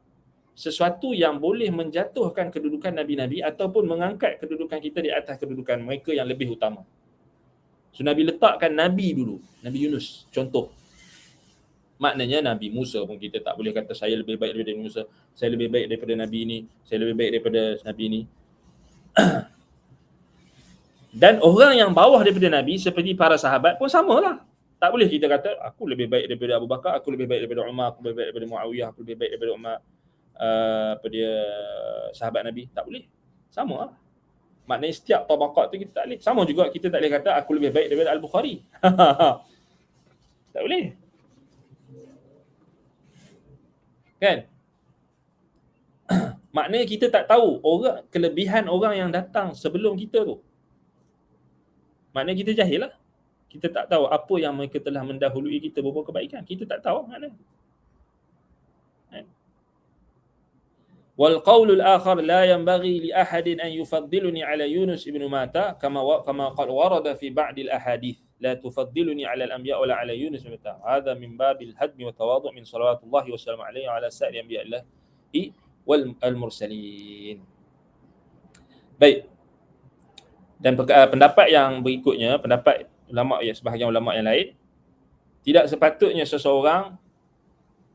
sesuatu yang boleh menjatuhkan kedudukan Nabi-Nabi ataupun mengangkat kedudukan kita di atas kedudukan mereka yang lebih utama. So Nabi letakkan Nabi dulu, Nabi Yunus contoh. Maknanya Nabi Musa pun kita tak boleh kata saya lebih baik daripada Musa, saya lebih baik daripada Nabi ini, saya lebih baik daripada Nabi ini. Dan orang yang bawah daripada Nabi seperti para sahabat pun samalah. Tak boleh kita kata aku lebih baik daripada Abu Bakar, aku lebih baik daripada Umar, aku lebih baik daripada Muawiyah, aku lebih baik daripada Umar, sahabat Nabi. Tak boleh. Sama lah. Maknanya setiap tabaqat tu kita tak boleh. Sama juga kita tak boleh kata aku lebih baik daripada Al-Bukhari. Tak boleh. Kan? Maknanya kita tak tahu kelebihan orang yang datang sebelum kita tu. Maknanya kita jahil lah. Kita tak tahu apa yang mereka telah mendahului kita berbuat kebaikan. Kita tak tahu maknanya. Wal qaulul akhar la yanbaghi li ahadin an yufaddiluni ala Yunus ibn Matta kama qad warada fi ba'dil ahadith. la tufaddiluni 'ala al-anbiya wa la 'ala Yunus bin Matta. Hadha min babil hadmi wa tawadhu' min salawatullah wa salam alaihi wa ala sa'iri anbiya'illahi wal mursalin. Baik. Dan pendapat yang berikutnya, pendapat ulama, ya, sebahagian ulama yang lain, tidak sepatutnya seseorang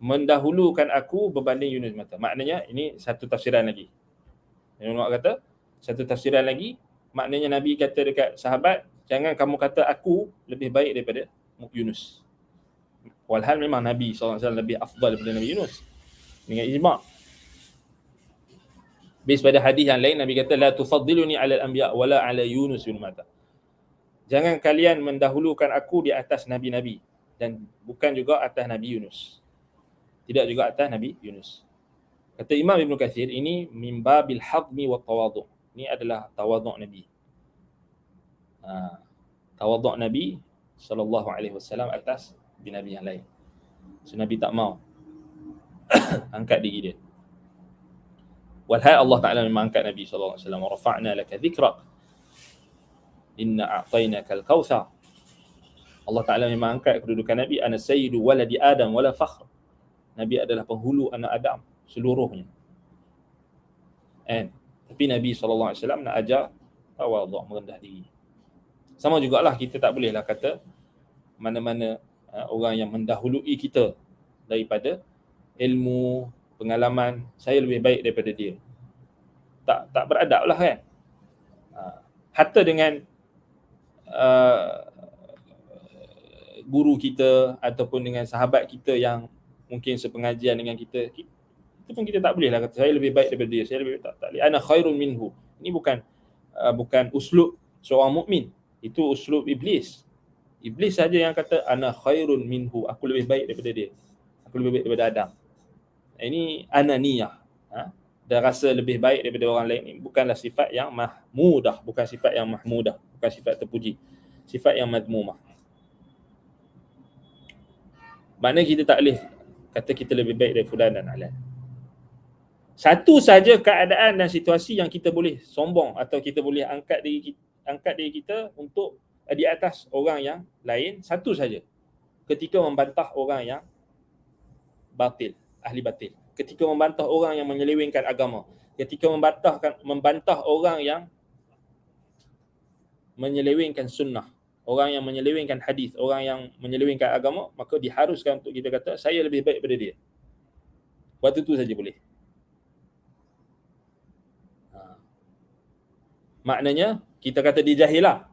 mendahulukan aku berbanding Yunus bin Matta. Maknanya ini satu tafsiran lagi. Yang ulama kata satu tafsiran lagi, maknanya Nabi kata dekat sahabat, jangan kamu kata aku lebih baik daripada Yunus. Walhal memang Nabi SAW lebih afdal daripada Nabi Yunus dengan ijma'. Based pada hadis yang lain, Nabi kata la tufaddiluni 'ala al-anbiya wa la 'ala Yunus bin Matta. Jangan kalian mendahulukan aku di atas nabi-nabi dan bukan juga atas Nabi Yunus. Tidak juga atas Nabi Yunus. Kata Imam Ibn Katsir, ini min babil hadmi wa tawadhu'. Ini adalah tawadhu' Nabi. Tawadhu' Nabi sallallahu alaihi wasallam atas nabi yang lain. So Nabi tak mau angkat diri dia. Walhal Allah Ta'ala memang angkat Nabi sallallahu alaihi wasallam, wa rafa'na laka dhikrak inna a'tainaka al-kautsar. Allah Ta'ala memang angkat kedudukan Nabi, ana sayyidu waladi Adam wala fakhr. Nabi adalah penghulu anak Adam seluruhnya. Tapi Nabi SAW nak ajar tawadhu', merendah diri. Sama jugalah kita tak bolehlah kata mana-mana orang yang mendahului kita daripada ilmu, pengalaman, saya lebih baik daripada dia. Tak beradab lah kan. Hatta dengan guru kita ataupun dengan sahabat kita yang mungkin sepengajian dengan kita, itu pun kita tak boleh lah kata saya lebih baik daripada dia, saya lebih tak boleh. Ana khairun minhu. Ini bukan uslub seorang mukmin, itu uslub iblis. Iblis saja yang kata ana khairun minhu, aku lebih baik daripada dia, aku lebih baik daripada Adam. Ini ananiyah. Dan rasa lebih baik daripada orang lain ini bukanlah sifat yang mahmudah, bukan sifat yang mahmudah, bukan sifat terpuji, sifat yang madmumah. Maknanya kita tak boleh kata kita lebih baik dari fulan dan alan. Satu saja keadaan dan situasi yang kita boleh sombong atau kita boleh angkat diri kita untuk di atas orang yang lain, satu saja. Ketika membantah orang yang batil, ahli batil. Ketika membantah orang yang menyelewengkan agama. Ketika membantah orang yang menyelewengkan sunnah, orang yang menyelewengkan hadis, orang yang menyelewengkan agama, maka diharuskan untuk kita kata saya lebih baik daripada dia. Waktu tu saja boleh. Maknanya kita kata dia jahil lah.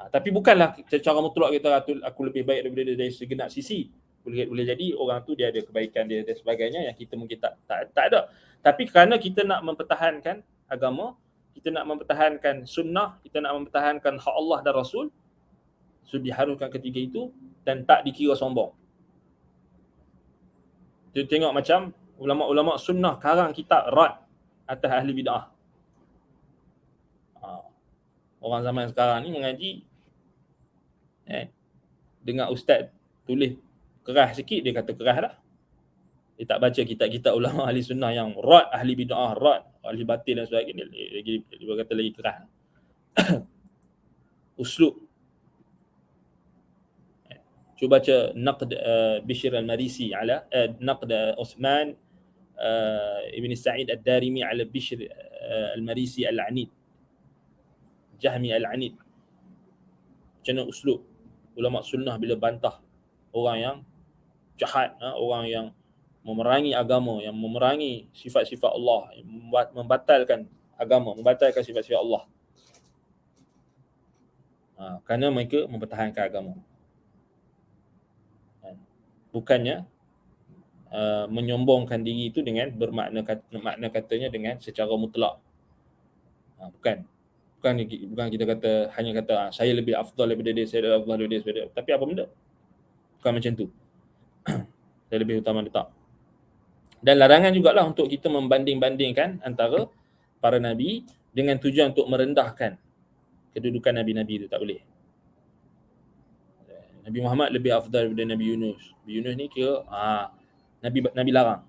Tapi bukanlah secara mutlak kita kata aku lebih baik daripada dia dari segenap sisi. Boleh jadi orang tu dia ada kebaikan dia dan sebagainya yang kita mungkin tak ada. Tapi kerana kita nak mempertahankan agama, kita nak mempertahankan sunnah, kita nak mempertahankan hak Allah dan Rasul, so diharuskan ketiga itu dan tak dikira sombong. Kita tengok macam ulama-ulama sunnah karang kitab rad atas ahli bid'ah. Orang zaman sekarang ni mengaji, dengar ustaz tulis keras sikit, dia kata keras dah. Dia tak baca kitab-kitab ulama ahli sunnah yang rad ahli bid'ah, rad ahli batil dan sebagainya, dia kata lagi keras. Uslub. Cuba baca naqd Bishr al-Marisi ala naqd Uthman ibn Sa'id ad-Darimi ala Bishr al-Marisi al-Anid, Jahmi al-Anid. Macam mana uslub ulama sunnah bila bantah orang yang jahat, orang yang memerangi agama, yang memerangi sifat-sifat Allah, membatalkan agama, membatalkan sifat-sifat Allah. Kerana mereka mempertahankan agama. Bukannya menyombongkan diri itu dengan bermakna katanya dengan secara mutlak. Bukan kita kata hanya kata saya lebih afdal daripada dia, saya lebih afdal daripada dia, tapi apa benda? Bukan macam tu. Saya lebih utama dia, tak. Dan larangan jugalah untuk kita membanding-bandingkan antara para nabi dengan tujuan untuk merendahkan kedudukan nabi-nabi itu, tak boleh. Nabi Muhammad lebih afdal daripada Nabi Yunus. Nabi Yunus ni kira nabi larang.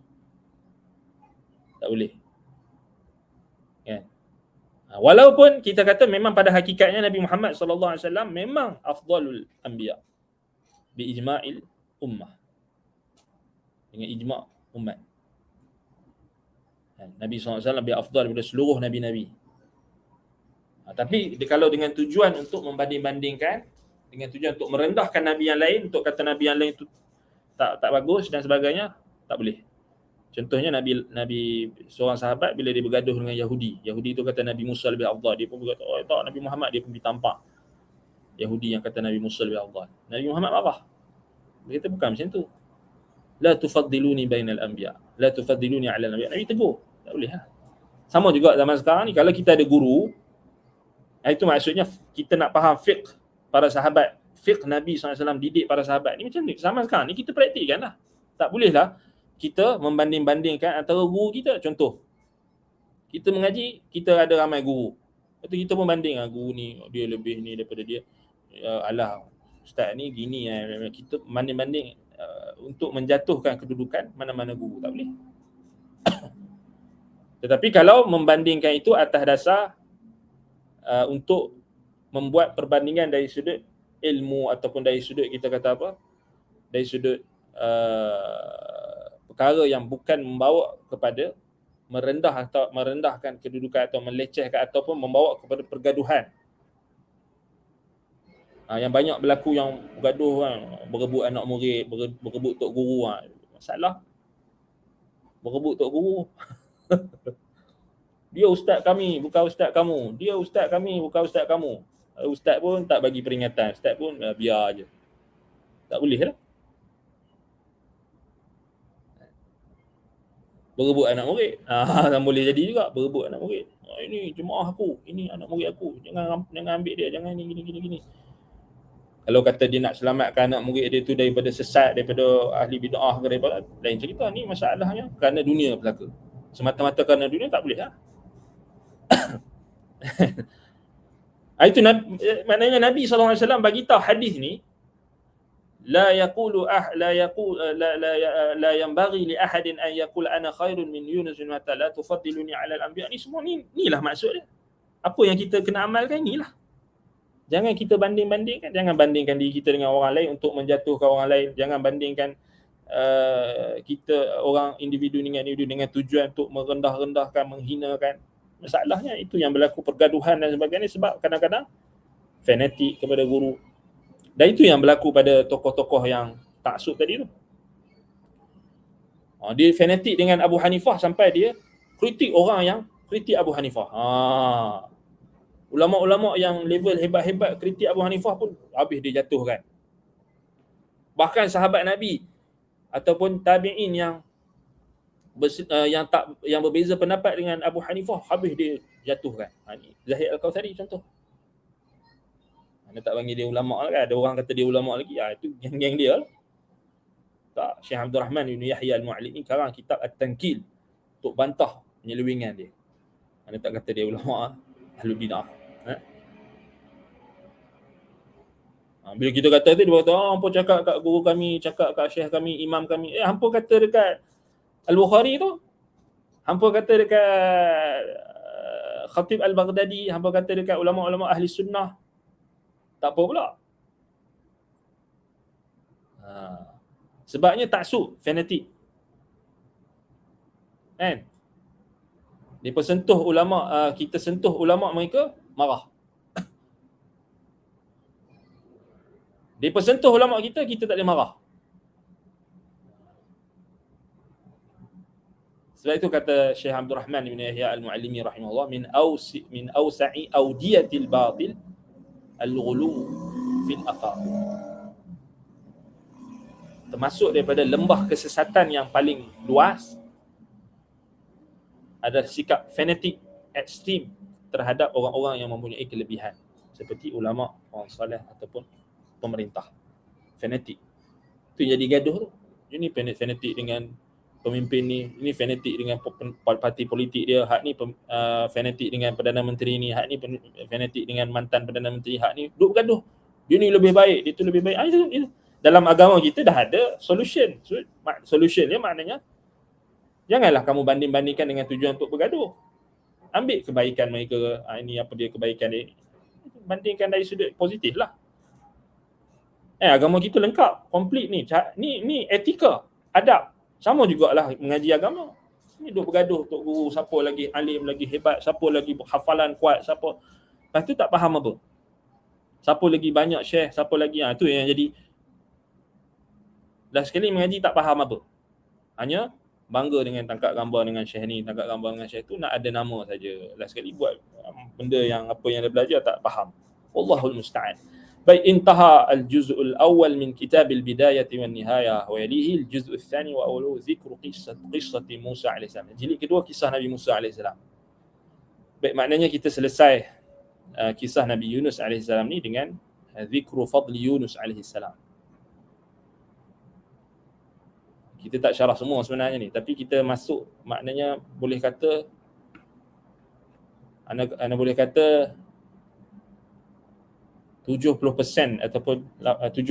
Tak boleh. Kan? Walaupun kita kata memang pada hakikatnya Nabi Muhammad sallallahu alaihi wasallam memang afdalul anbiya bi ijma'il ummah, dengan ijma' umat. Nabi SAW lebih afdal daripada seluruh nabi-nabi. Tapi kalau dengan tujuan untuk membanding-bandingkan, dengan tujuan untuk merendahkan nabi yang lain, untuk kata nabi yang lain itu tak bagus dan sebagainya, tak boleh. Contohnya Nabi seorang sahabat bila dia bergaduh dengan Yahudi tu kata Nabi Musa lebih afdal, dia pun berkata, oh tak, Nabi Muhammad, dia pun ditampak Yahudi yang kata Nabi Musa lebih afdal. Nabi Muhammad marah. Dia kata bukan macam tu. La tufaddiluni bainal anbiya, la tufaddiluni 'ala al-anbiya. Nabi tegur, tak boleh lah. Sama juga zaman sekarang ni, kalau kita ada guru, itu maksudnya kita nak faham fiqh para sahabat, fiqh Nabi SAW didik para sahabat ni macam ni. Zaman sekarang ni kita praktikkan lah. Tak boleh lah kita membanding-bandingkan antara guru kita. Contoh, kita mengaji, kita ada ramai guru. Lepas tu kita pun banding, guru ni dia lebih ni daripada dia. Alah, ustaz ni gini. Kita banding-banding untuk menjatuhkan kedudukan mana-mana guru. Tak boleh. Tetapi kalau membandingkan itu atas dasar untuk membuat perbandingan dari sudut ilmu, ataupun dari sudut kita kata apa, dari sudut perkara yang bukan membawa kepada merendahkan kedudukan atau melecehkan ataupun membawa kepada pergaduhan. Yang banyak berlaku yang bergaduh kan, berebut anak murid, berebut tok guru. Masalah berebut tok guru. Dia ustaz kami, bukan ustaz kamu. Dia ustaz kami, bukan ustaz kamu. Ustaz pun tak bagi peringatan. Ustaz pun biar je. Tak boleh lah. Berebut anak murid. Tak boleh jadi juga berebut anak murid. Ini jemaah aku, ini anak murid aku. Jangan ambil dia, jangan ni gini. Kalau kata dia nak selamatkan anak murid dia tu daripada sesat, daripada ahli bid'ah ke daripada lain cerita. Ni masalahnya kerana dunia belaka. Semata-mata kerana dunia tak boleh lah. Itu maknanya Nabi SAW bagi tahu hadis ni, la yanbaghi li ahadin an yaqul ana khairun min Yunus bin Matta la tufaddiluni 'ala al-anbiya. Ni semua inilah maksud dia. Apa yang kita kena amalkan inilah. Jangan kita banding-bandingkan, jangan bandingkan diri kita dengan orang lain untuk menjatuhkan orang lain. Jangan bandingkan kita orang individu dengan tujuan untuk merendah-rendahkan, menghinakan. Masalahnya itu yang berlaku pergaduhan dan sebagainya sebab kadang-kadang fanatik kepada guru. Dan itu yang berlaku pada tokoh-tokoh yang taksub tadi tu. Dia fanatik dengan Abu Hanifah sampai dia kritik orang yang kritik Abu Hanifah. Ulama-ulama yang level hebat-hebat kritik Abu Hanifah pun habis dia jatuhkan. Bahkan sahabat Nabi ataupun tabi'in yang berbeza pendapat dengan Abu Hanifah habis dia jatuhkan. Ni Zahid Al-Kautsari contoh. Anda tak panggil dia ulama lah kan? Ada orang kata dia ulama lagi. Itu geng-geng dia lah. Tak, Syekh Abdul Rahman bin Yahya Al-Mu'allim ni karang kitab At-Tankil untuk bantah penyelewengan dia. Anda tak kata dia ulama Ahlul Bid'ah. Bila kita kata tu, dia kata, hampa cakap kat guru kami, cakap kat syekh kami, imam kami. Hampa kata dekat Al-Bukhari tu, hampa kata dekat Khatib Al-Baghdadi, hampa kata dekat ulama-ulama ahli sunnah. Tak apa pula. Sebabnya taksub, fanatik. Kan? Dia sentuh ulama, kita sentuh ulama mereka, marah. Dia sentuh ulama kita tak boleh marah. Sebab itu kata Syekh Abdul Rahman bin Yahya Al-Mu'allimi rahimahullah, min awsa'i awdiyatil batil al-ghulu fil afaq. Termasuk daripada lembah kesesatan yang paling luas adalah sikap fanatik ekstrim terhadap orang-orang yang mempunyai kelebihan seperti ulama, orang soleh ataupun pemerintah. Fanatik. Itu jadi gaduh tu. Ini fanatik dengan pemimpin ni, ini fanatik dengan parti politik dia, hak ni fanatik dengan Perdana Menteri ni, hak ni fanatik dengan mantan Perdana Menteri, hak ni duk bergaduh. Dia ni lebih baik, dia tu lebih baik. Itu. Dalam agama kita dah ada solution. Solution dia maknanya janganlah kamu banding-bandingkan dengan tujuan untuk bergaduh. Ambil kebaikan mereka, ini apa dia kebaikan dia, bandingkan dari sudut positif lah. Agama kita lengkap, komplit ni. Ni etika, adab. Sama jugalah mengaji agama. Ni duk bergaduh tok guru, siapa lagi alim, lagi hebat, siapa lagi hafalan kuat, siapa. Lepas tu tak faham apa. Siapa lagi banyak share, siapa lagi, tu yang jadi. Last sekali mengaji tak faham apa. Hanya bangga dengan tangkap gambar dengan syekh ni, tangkap gambar dengan syekh tu, nak ada nama saja. Last sekali buat benda yang apa yang dia belajar tak faham. Wallahul musta'an. Baik, intaha al-juz'ul awal min kitab al-bidayah wan nihayah wa yalihi al-juz'ul thani wa awwaluhu dhikru qissati Musa alaihi salam. Jilid kedua kisah Nabi Musa alaihi salam. Baik, maknanya kita selesai kisah Nabi Yunus alaihi salam ni dengan zikru fadli Yunus alaihi salam. Kita tak syarah semua sebenarnya ni, tapi kita masuk, maknanya boleh kata ana boleh kata 70% ataupun 70%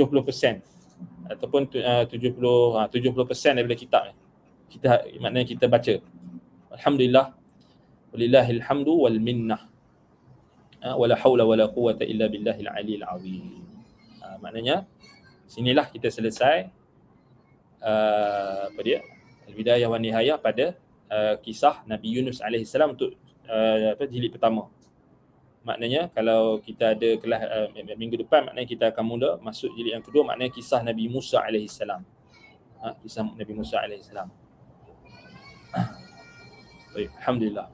ataupun 70% daripada kitab ni. Maknanya kita baca. Alhamdulillah, walillahil hamdu wal minnah. Wala haula wala quwwata illa billahil aliyil azim. Maknanya sinilah kita selesai apa dia, al-bidayah wan nihayah pada kisah Nabi Yunus alaihi salam untuk jilid pertama. Maknanya kalau kita ada kelas minggu depan, maknanya kita akan mula masuk jilid yang kedua, maknanya kisah Nabi Musa alaihi salam. Kisah Nabi Musa alaihi salam. Baik, alhamdulillah.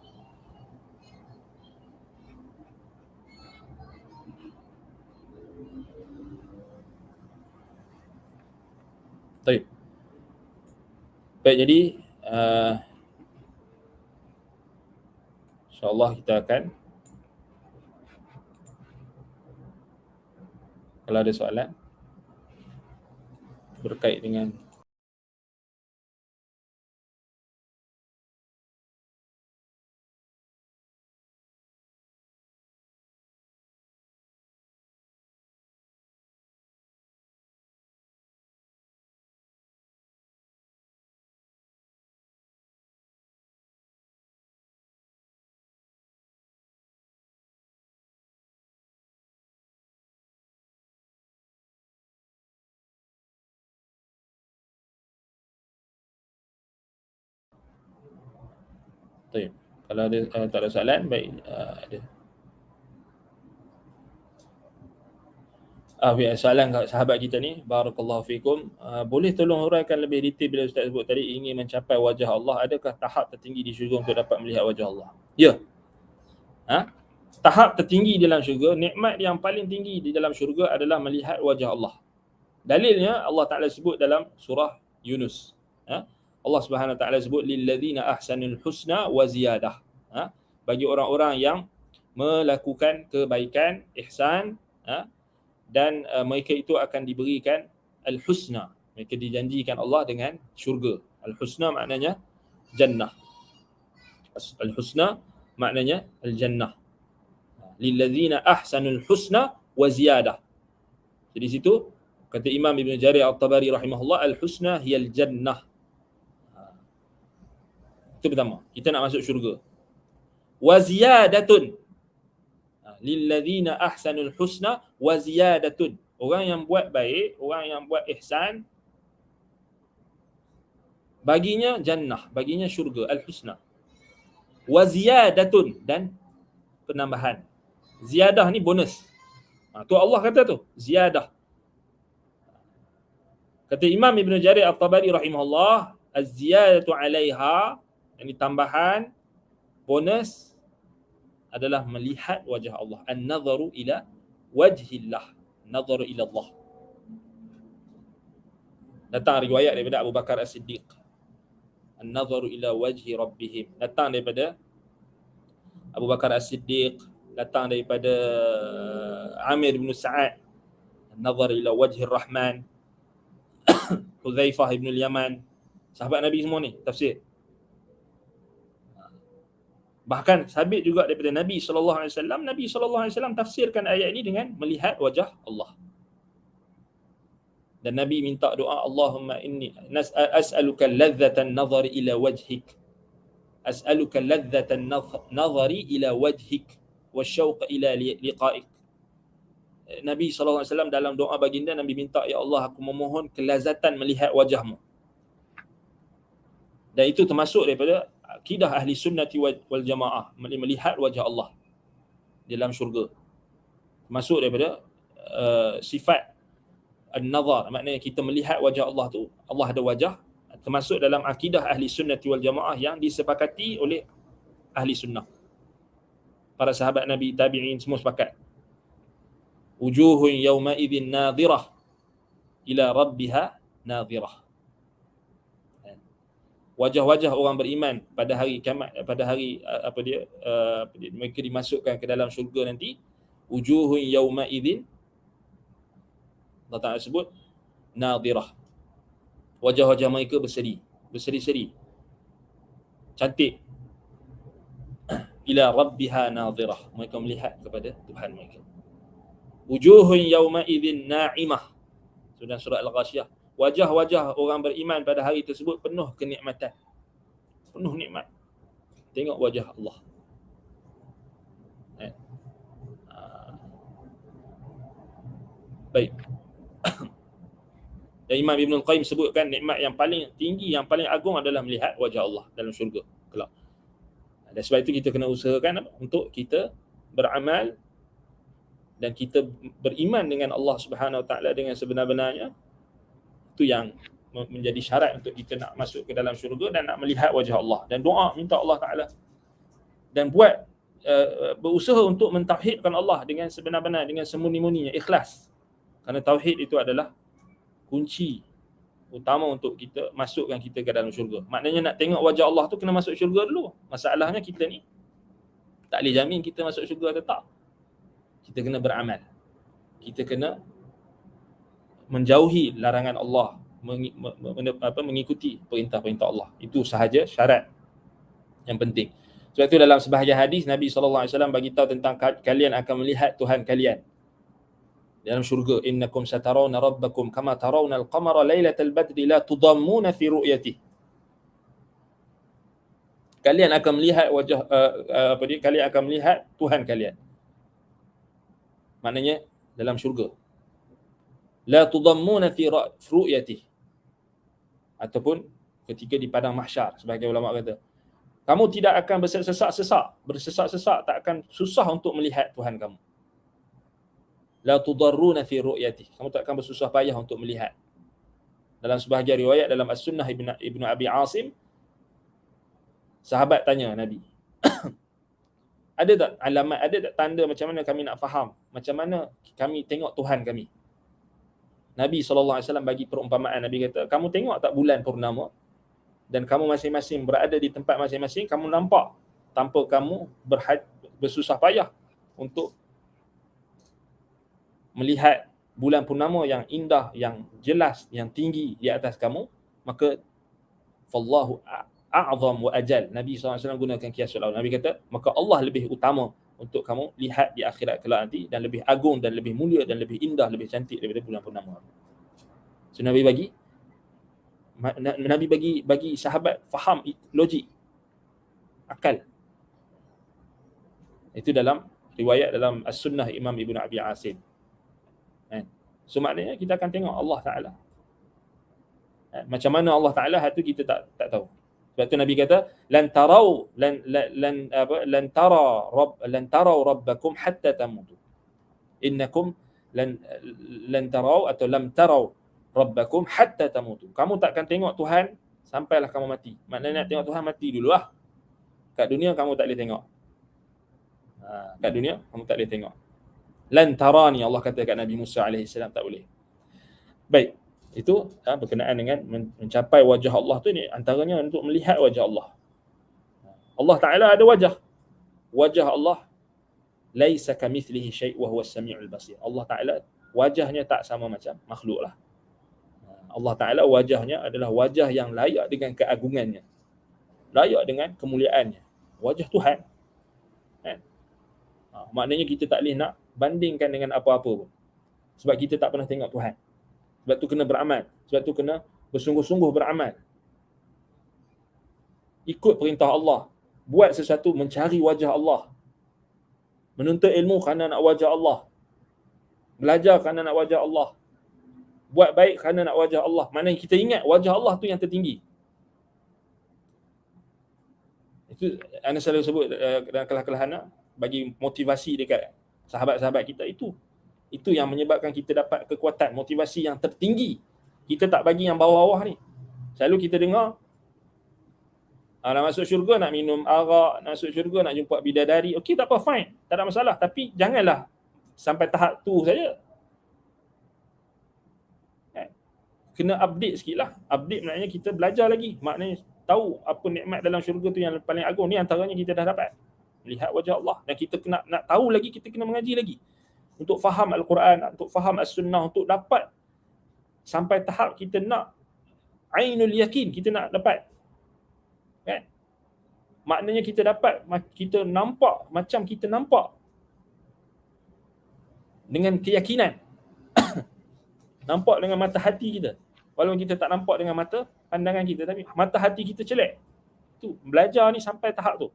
Baik. Baik, jadi insya-Allah kita akan, kalau ada soalan berkait dengan baik. Kalau ada tak ada soalan, baik, ada. Soalan sahabat kita ni, barakallahu fikum, boleh tolong huraikan lebih detail bila Ustaz sebut tadi ingin mencapai wajah Allah, adakah tahap tertinggi di syurga untuk dapat melihat wajah Allah? Ya. Tahap tertinggi dalam syurga, nikmat yang paling tinggi di dalam syurga adalah melihat wajah Allah. Dalilnya Allah Taala sebut dalam surah Yunus. Allah Subhanahu Wa Taala sebut lilladzina ahsanul husna wa ziyadah. Bagi orang-orang yang melakukan kebaikan, ihsan, dan mereka itu akan diberikan al-husna. Mereka dijanjikan Allah dengan syurga. Al-husna maknanya jannah. Al-husna maknanya al-jannah. Lilladzina ahsanul husna wa ziyadah. Jadi situ kata Imam Ibn Jarir At-Tabari rahimahullah, al-husna hiyal jannah. Itu pertama, kita nak masuk syurga. Wa ziyadatun. Lilladzina ahsanul husna wa ziyadatun. Orang yang buat baik, orang yang buat ihsan, baginya jannah, baginya syurga, al-husna. Wa ziyadatun, dan penambahan. Ziyadah ni bonus. Tu Allah kata tu, ziyadah. Kata Imam Ibn Jarir At-Tabari rahimahullah, az-ziyadatu 'alaiha, yang tambahan, bonus adalah melihat wajah Allah. An-nadharu ila wajhillah, nadharu ila Allah. Datang riwayat daripada Abu Bakar As-Siddiq, an-nadharu ila wajhi rabbihim. Datang daripada Abu Bakar As-Siddiq, datang daripada Amir bin Sa'ad, an-nadhar ila wajhi Rahman. Hudzaifah ibn al-Yaman, sahabat Nabi semua ni tafsir. Bahkan sabit juga daripada Nabi sallallahu alaihi wasallam, Nabi sallallahu alaihi wasallam tafsirkan ayat ini dengan melihat wajah Allah. Dan Nabi minta doa, Allahumma inni as'aluka ladzatan nazar ila wajhik. as'aluka ladzatan nazari ila wajhik wasyauq ila liqa'ik. Nabi SAW dalam doa baginda, Nabi minta, ya Allah, aku memohon kelazatan melihat wajahmu. Dan itu termasuk daripada akidah ahli sunnati wal jamaah, melihat wajah Allah dalam syurga. Termasuk daripada sifat an-nazar, maknanya kita melihat wajah Allah tu, Allah ada wajah, termasuk dalam akidah ahli sunnati wal jamaah yang disepakati oleh ahli sunnah. Para sahabat Nabi, tabi'in semua sepakat. Wujuhun yawma idzin nadhirah ila rabbiha nadhirah. Wajah-wajah orang beriman pada hari kiamat, pada hari mereka dimasukkan ke dalam syurga nanti, wujuhun yawma idzin, Allah Ta'ala sebut nadhirah. Wajah-wajah mereka berseri-seri, cantik. Ila rabbiha nadhirah, mereka melihat kepada Tuhan mereka. Wujuhun yawma idzin na'imah, sudah surah Al-Ghasyiyah. Wajah-wajah orang beriman pada hari tersebut penuh kenikmatan, penuh nikmat. Tengok wajah Allah. Baik. Dan Imam Ibn Al-Qayyim sebutkan nikmat yang paling tinggi, yang paling agung adalah melihat wajah Allah dalam syurga kelak. Dan sebab itu kita kena usahakan untuk kita beramal dan kita beriman dengan Allah Subhanahu Wa Taala dengan sebenar-benarnya. Itu yang menjadi syarat untuk kita nak masuk ke dalam syurga dan nak melihat wajah Allah. Dan doa minta Allah Ta'ala. Dan buat berusaha untuk mentauhidkan Allah dengan sebenar-benar, dengan semurni-murninya, ikhlas. Kerana tauhid itu adalah kunci utama untuk kita masukkan kita ke dalam syurga. Maknanya nak tengok wajah Allah tu kena masuk syurga dulu. Masalahnya kita ni tak boleh jamin kita masuk syurga atau tak. Kita kena beramal. Kita kena menjauhi larangan Allah, mengikuti perintah-perintah Allah. Itu sahaja syarat yang penting. Sebab itu dalam sebahagian hadis Nabi SAW bagi tahu tentang kalian akan melihat Tuhan kalian dalam syurga. Innakum satarawna rabbakum kama tarawna al-qamara lailatal badri la tudammuna fi ru'yatihi. Kalian akan melihat wajah kalian akan melihat Tuhan kalian. Maknanya dalam syurga. La tudammuna fi ru'yatihi, ataupun ketika di padang mahsyar, sebagai ulama kata, kamu tidak akan bersesak-sesak, tak akan susah untuk melihat Tuhan kamu. La tudarruna fi ru'yatihi, kamu tak akan bersusah payah untuk melihat. Dalam sebahagian riwayat dalam As-Sunnah Ibn Abi Asim, sahabat tanya Nabi, ada tak alamat, ada tak tanda macam mana kami nak faham, macam mana kami tengok Tuhan kami? Nabi SAW bagi perumpamaan. Nabi kata, kamu tengok tak bulan purnama dan kamu masing-masing berada di tempat masing-masing, kamu nampak tanpa kamu bersusah payah untuk melihat bulan purnama yang indah, yang jelas, yang tinggi di atas kamu, maka fallahu a'zam wa ajal. Nabi SAW gunakan kiasul awal. Nabi kata, maka Allah lebih utama untuk kamu lihat di akhirat kelak nanti, dan lebih agung dan lebih mulia dan lebih indah, lebih cantik daripada bulan purnama. So Nabi bagi sahabat faham logik, akal. Itu dalam riwayat dalam As-Sunnah Imam Ibn Abi Asim. So maknanya kita akan tengok Allah Ta'ala. Macam mana Allah Ta'ala, itu kita tak tahu. Sebab tu Nabi kata, lan tarau rabbakum hatta tamutu. Innakum lan tarau atau lam tarau rabbakum hatta tamutu. Kamu takkan tengok Tuhan sampailah kamu mati. Maknanya nak tengok Tuhan, mati dulu lah. Kat dunia kamu tak boleh tengok. Kat dunia kamu tak boleh tengok. Lan tarani, Allah kata kat Nabi Musa AS, tak boleh. Baik. Itu berkenaan dengan mencapai wajah Allah tu, ni antaranya untuk melihat wajah Allah. Allah Ta'ala ada wajah. Wajah Allah laisa kamithlihi syai' wa huwas samiul basir. Allah Ta'ala wajahnya tak sama macam makhluk lah. Allah Ta'ala wajahnya adalah wajah yang layak dengan keagungannya, layak dengan kemuliaannya. Wajah Tuhan. Maknanya kita tak boleh nak bandingkan dengan apa-apa pun. Sebab kita tak pernah tengok Tuhan. Sebab tu kena beramal. Sebab tu kena bersungguh-sungguh beramal. Ikut perintah Allah. buat sesuatu mencari wajah Allah, menuntut ilmu kerana nak wajah Allah, belajar kerana nak wajah Allah, buat baik kerana nak wajah Allah. Maknanya kita ingat wajah Allah tu yang tertinggi. Itu Anda selalu sebut dalam kelah-kelah anak, bagi motivasi dekat sahabat-sahabat kita itu. Itu yang menyebabkan kita dapat kekuatan, motivasi yang tertinggi. Kita tak bagi yang bawah-bawah ni. Selalu kita dengar, nak masuk syurga nak minum arak, nak masuk syurga nak jumpa bidadari. Okey, tak apa, fine. Tak ada masalah. Tapi janganlah sampai tahap tu saja. Kena update sikit lah. Update maknanya kita belajar lagi. Maknanya tahu apa nikmat dalam syurga tu yang paling agung. Ni antaranya kita dah dapat. Melihat wajah Allah. Dan kita kena nak tahu lagi, kita kena mengaji lagi. Untuk faham Al-Quran, untuk faham As-Sunnah, untuk dapat sampai tahap kita nak ainul yakin, kita nak dapat. Kan? Maknanya kita dapat, kita nampak macam kita nampak dengan keyakinan. Nampak dengan mata hati kita. Walaupun kita tak nampak dengan mata pandangan kita, tapi mata hati kita celak. Tu belajar ni sampai tahap tu.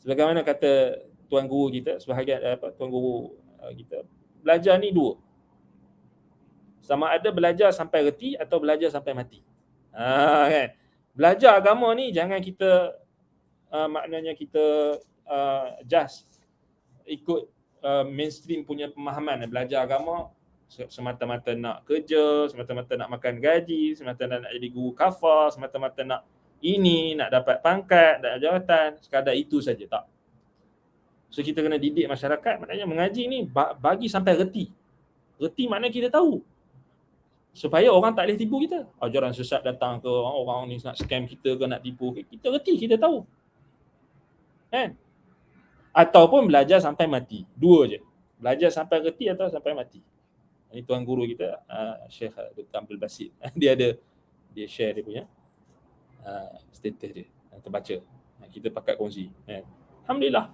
Sebagaimana kata tuan guru kita, sebahagian tuan guru kita, belajar ni dua. Sama ada belajar sampai reti atau belajar sampai mati. Kan? Belajar agama ni jangan kita maknanya kita just ikut mainstream punya pemahaman. Belajar agama semata-mata nak kerja, semata-mata nak makan gaji, semata-mata nak jadi guru kafar, semata-mata nak ini, nak dapat pangkat, nak jawatan, sekadar itu saja, tak. So kita kena didik masyarakat, maknanya mengaji ni bagi sampai reti. Reti maknanya kita tahu. Supaya orang tak boleh tipu kita. Ajaran sesat datang ke, orang ni nak scam kita ke, nak tipu ke, kita reti, kita tahu. Kan? Ataupun belajar sampai mati. Dua je. Belajar sampai reti atau sampai mati. Ini tuan guru kita, Syekh Dr. Abdul Basit. Dia share dia punya status dia. Terbaca. Kita pakat kongsi. Alhamdulillah.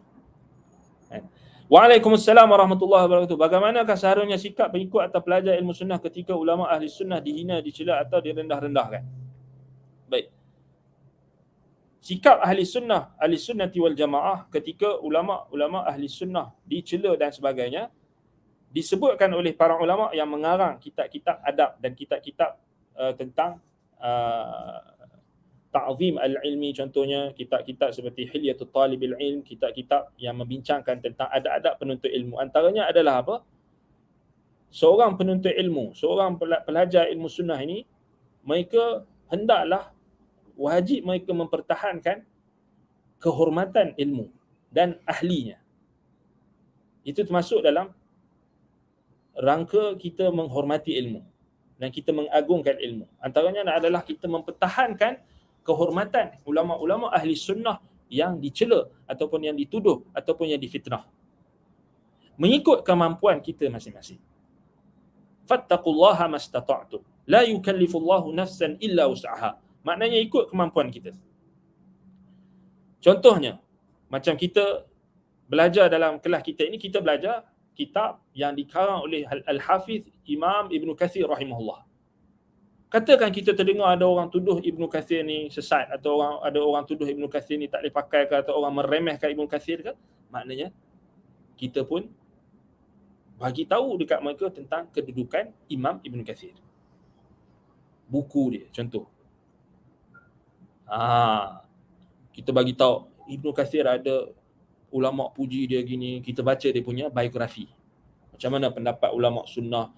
Waalaikumsalam warahmatullahi wabarakatuh. Bagaimanakah seharusnya sikap pengikut atau pelajar ilmu sunnah ketika ulama ahli sunnah dihina, dicela atau direndah-rendahkan? Baik. Sikap ahli sunnati wal jamaah ketika ulama ahli sunnah dicela dan sebagainya disebutkan oleh para ulama yang mengarang kitab-kitab adab dan kitab-kitab tentang ta'zim al-ilmi, contohnya kitab-kitab seperti Hilyatul Talibil Ilm, kitab-kitab yang membincangkan tentang adab-adab penuntut ilmu. Antaranya adalah apa? Seorang penuntut ilmu, seorang pelajar ilmu sunnah ini, mereka hendaklah wajib mereka mempertahankan kehormatan ilmu dan ahlinya. Itu termasuk dalam rangka kita menghormati ilmu dan kita mengagungkan ilmu. Antaranya adalah kita mempertahankan kehormatan ulama-ulama ahli sunnah yang dicela ataupun yang dituduh ataupun yang difitnah. Mengikut kemampuan kita masing-masing. Fattaqullaha mastata'tum. La yukallifullahu nafsan illa wus'aha. Maknanya ikut kemampuan kita. Contohnya, macam kita belajar dalam kelas kita ini, kita belajar kitab yang dikarang oleh Al-Hafiz Imam Ibn Kathir rahimahullah. Katakan kita terdengar ada orang tuduh Ibn Kathir ni sesat, atau ada orang tuduh Ibn Kathir ni tak boleh pakai ke, atau orang meremehkan Ibn Kathir ke, maknanya kita pun bagi tahu dekat mereka tentang kedudukan Imam Ibn Kathir. Buku dia, contoh. Kita bagi tahu Ibn Kathir ada ulama puji dia gini, kita baca dia punya biografi. Macam mana pendapat ulama sunnah,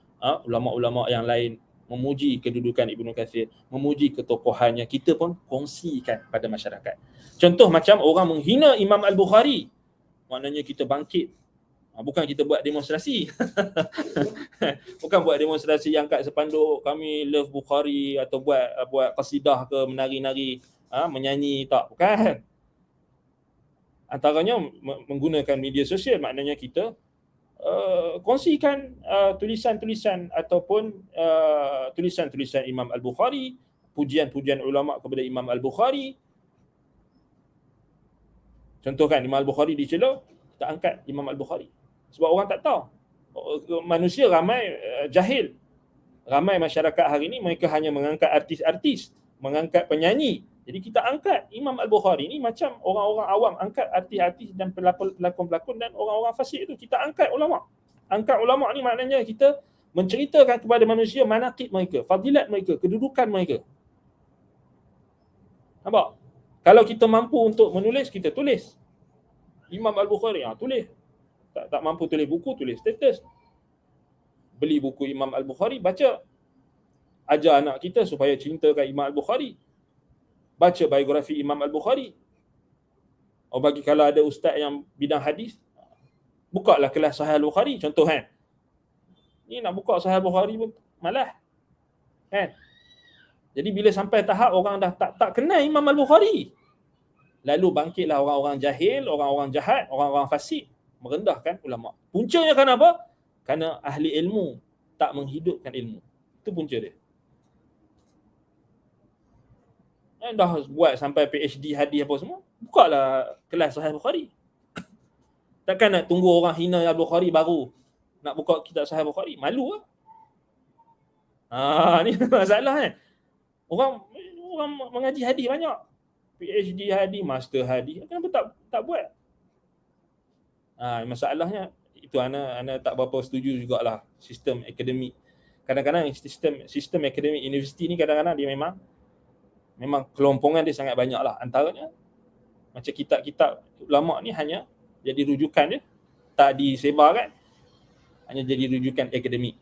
ulama-ulama yang lain memuji kedudukan Ibn Kathir, memuji ketokohannya, kita pun kongsikan pada masyarakat. Contoh macam orang menghina Imam Al-Bukhari, maknanya kita bangkit. Bukan kita buat demonstrasi. Bukan buat demonstrasi yang kat sepanduk kami love Bukhari, atau buat qasidah ke, menari-nari, menyanyi, tak, bukan. Antaranya menggunakan media sosial, maknanya kita kongsikan tulisan-tulisan ataupun tulisan-tulisan Imam Al-Bukhari, pujian-pujian ulama kepada Imam Al-Bukhari. Contohkan Imam Al-Bukhari dicela, kita angkat Imam Al-Bukhari. Sebab orang tak tahu. Manusia ramai jahil. Ramai masyarakat hari ini mereka hanya mengangkat artis-artis, mengangkat penyanyi, Jadi kita angkat Imam Al-Bukhari ni macam orang-orang awam angkat artis-artis dan pelakon-pelakon dan orang-orang fasik itu. Kita angkat ulama. Angkat ulama ni maknanya kita menceritakan kepada manusia manaqib mereka, fadilat mereka, kedudukan mereka. Nampak? Kalau kita mampu untuk menulis, kita tulis. Imam Al-Bukhari, tulis. Tak mampu tulis buku, tulis status. Beli buku Imam Al-Bukhari, baca. Ajar anak kita supaya cintakan Imam Al-Bukhari. Baca biografi Imam Al-Bukhari. Bagi kalau ada ustaz yang bidang hadis, bukalah kelas Sahih Al-Bukhari, contoh kan. Ni nak buka Sahih Al-Bukhari pun malas. Kan? Jadi bila sampai tahap orang dah tak kenal Imam Al-Bukhari, lalu bangkitlah orang-orang jahil, orang-orang jahat, orang-orang fasik merendahkan ulama. Puncanya kenapa? Kerana ahli ilmu tak menghidupkan ilmu. Itu punca dia. Dah buat sampai PhD hadis apa semua, bukalah kelas Sahih Bukhari. Takkan nak tunggu orang hina Al-Bukhari baru nak buka kitab Sahih Bukhari? Malu lah. Ni masalah kan. Orang mengaji hadis banyak. PhD hadis, master hadis, kenapa tak buat? Masalahnya itu ana tak berapa setuju jugalah sistem akademik. Kadang-kadang sistem akademik universiti ni kadang-kadang dia memang kelompongan dia sangat banyak lah. Antaranya macam kitab-kitab ulama ni hanya jadi rujukan dia, tak disebarkan, hanya jadi rujukan akademik.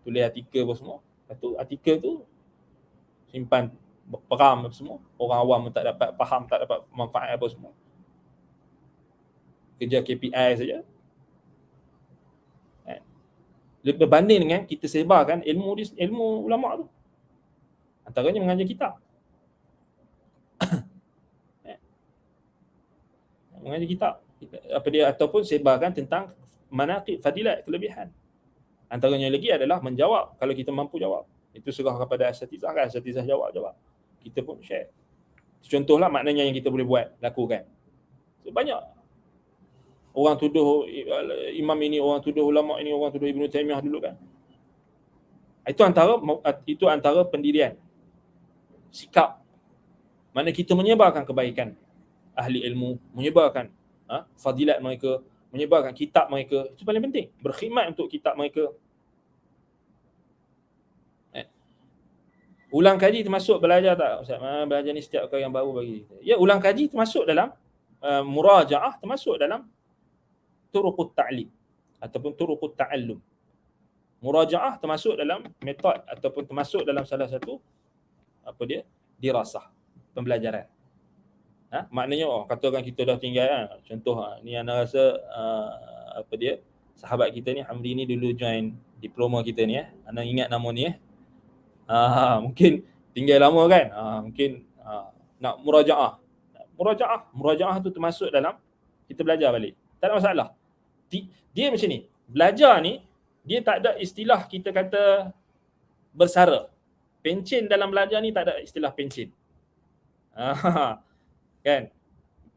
Tulis artikel apa semua. Lepas tu artikel tu simpan peram apa semua. Orang awam tak dapat faham, tak dapat manfaat apa semua. Kerja KPI saja. Berbanding dengan kita sebarkan ilmu ulama tu. Antaranya mengajar kitab. Mengajar kitab. Ataupun sebarkan tentang manaqib, fadilat, kelebihan. Antaranya lagi adalah menjawab kalau kita mampu jawab. Itu serah kepada asatizah kan, asatizah jawab. Kita pun share. Contohlah maknanya yang kita boleh buat, lakukan. So, banyak orang tuduh imam ini, orang tuduh ulama ini, orang tuduh Ibn Taymiyah dulu kan. Itu antara pendirian. Sikap. Mana kita menyebarkan kebaikan ahli ilmu, menyebarkan fadilat mereka, menyebarkan kitab mereka. Itu paling penting. Berkhidmat untuk kitab mereka. Ulang kaji termasuk belajar tak? Ustaz, belajar ni setiap kali yang baru bagi. Ya, ulang kaji termasuk dalam murajaah, termasuk dalam turuqut ta'lim ataupun turuqut ta'allum. Murajaah termasuk dalam metod ataupun termasuk dalam salah satu dirasah, pembelajaran. Maknanya katakan kita dah tinggal kan. Contoh ni anda rasa sahabat kita ni Hamdi ni dulu join diploma kita ni anda ingat nama ni mungkin tinggal lama kan. Mungkin nak murajaah tu termasuk dalam kita belajar balik. Tak ada masalah. Dia macam ni. Belajar ni dia tak ada istilah kita kata bersara. Pencen dalam belajar ni tak ada istilah pencen. Kan?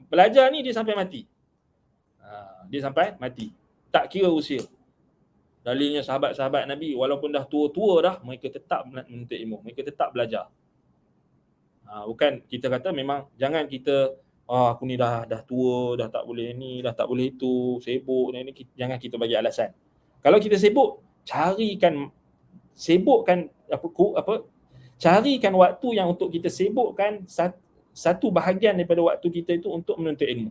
Belajar ni dia sampai mati. Dia sampai mati. Tak kira usia. Dalilnya sahabat-sahabat Nabi walaupun dah tua-tua dah, mereka tetap menuntut ilmu. Mereka tetap belajar. Bukan kita kata memang jangan kita aku ni dah tua, dah tak boleh ni, dah tak boleh itu, sibuk ni, jangan kita bagi alasan. Kalau kita sibuk, carikan waktu yang untuk kita sibukkan satu bahagian daripada waktu kita itu untuk menuntut ilmu.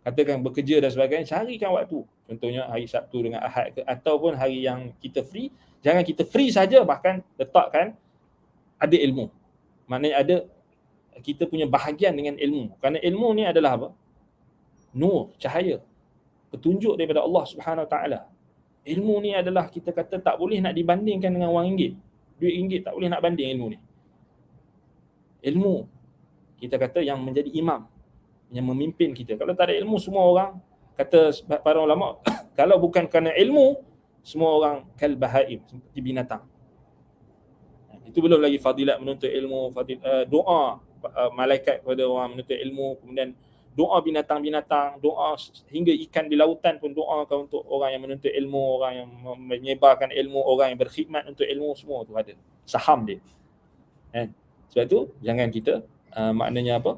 Katakan bekerja dan sebagainya, carikan waktu. Contohnya hari Sabtu dengan Ahad ke, ataupun hari yang kita free. Jangan kita free saja, bahkan letakkan ada ilmu. Maknanya kita punya bahagian dengan ilmu. Kerana ilmu ni adalah apa? Nur, cahaya. Petunjuk daripada Allah Subhanahu Wa Taala. Ilmu ni adalah kita kata tak boleh nak dibandingkan dengan wang ringgit. Duit ringgit tak boleh nak banding ilmu ni. Ilmu kita kata yang menjadi imam, yang memimpin kita. Kalau tak ada ilmu, semua orang kata para ulama kalau bukan kerana ilmu, semua orang kal bahaim, seperti binatang. Itu belum lagi fadilat menuntut ilmu, doa malaikat kepada orang menuntut ilmu, kemudian doa binatang-binatang, doa hingga ikan di lautan pun doakan untuk orang yang menuntut ilmu, orang yang menyebarkan ilmu, orang yang berkhidmat untuk ilmu, semua tu ada. Saham dia. Sebab tu jangan kita maknanya apa?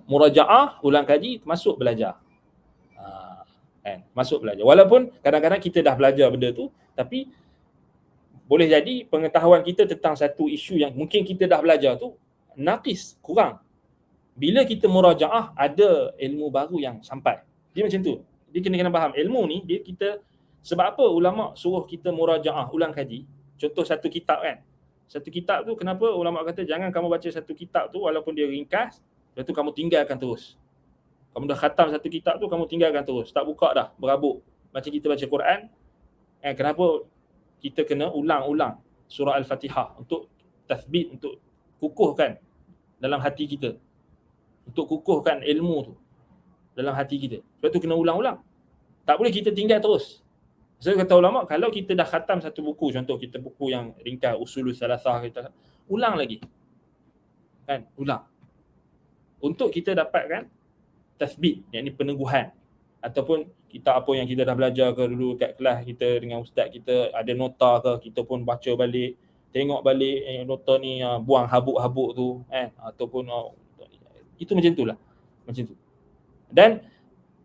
Murajaah, ulang kaji termasuk belajar. Kan? Masuk belajar. Walaupun kadang-kadang kita dah belajar benda tu, tapi boleh jadi pengetahuan kita tentang satu isu yang mungkin kita dah belajar tu naqis, kurang. Bila kita murajaah, ada ilmu baru yang sampai. Dia macam tu. Dia kena faham. Ilmu ni, dia kita, sebab apa ulama suruh kita murajaah, ulang kaji? Contoh satu kitab kan. Satu kitab tu, kenapa ulama kata jangan kamu baca satu kitab tu walaupun dia ringkas, lepas tu kamu tinggalkan terus. Kamu dah khatam satu kitab tu, kamu tinggalkan terus. Tak buka dah, berabuk. Macam kita baca Quran, kenapa kita kena ulang-ulang surah Al-Fatihah untuk tathbit, untuk kukuhkan dalam hati kita. Untuk kukuhkan ilmu tu dalam hati kita. Sebab tu kena ulang-ulang. Tak boleh kita tinggal terus. Saya kata ulama, kalau kita dah khatam satu buku, contoh kita buku yang ringkas Usulul Salasah, kita ulang lagi. Kan? Ulang. Untuk kita dapatkan tathbit, yakni peneguhan. Ataupun kita apa yang kita dah belajar ke dulu kat kelas kita dengan ustaz kita, ada nota ke, kita pun baca balik, tengok balik nota ni, buang habuk-habuk tu kan, ataupun itu macam itulah. Macam tu. Dan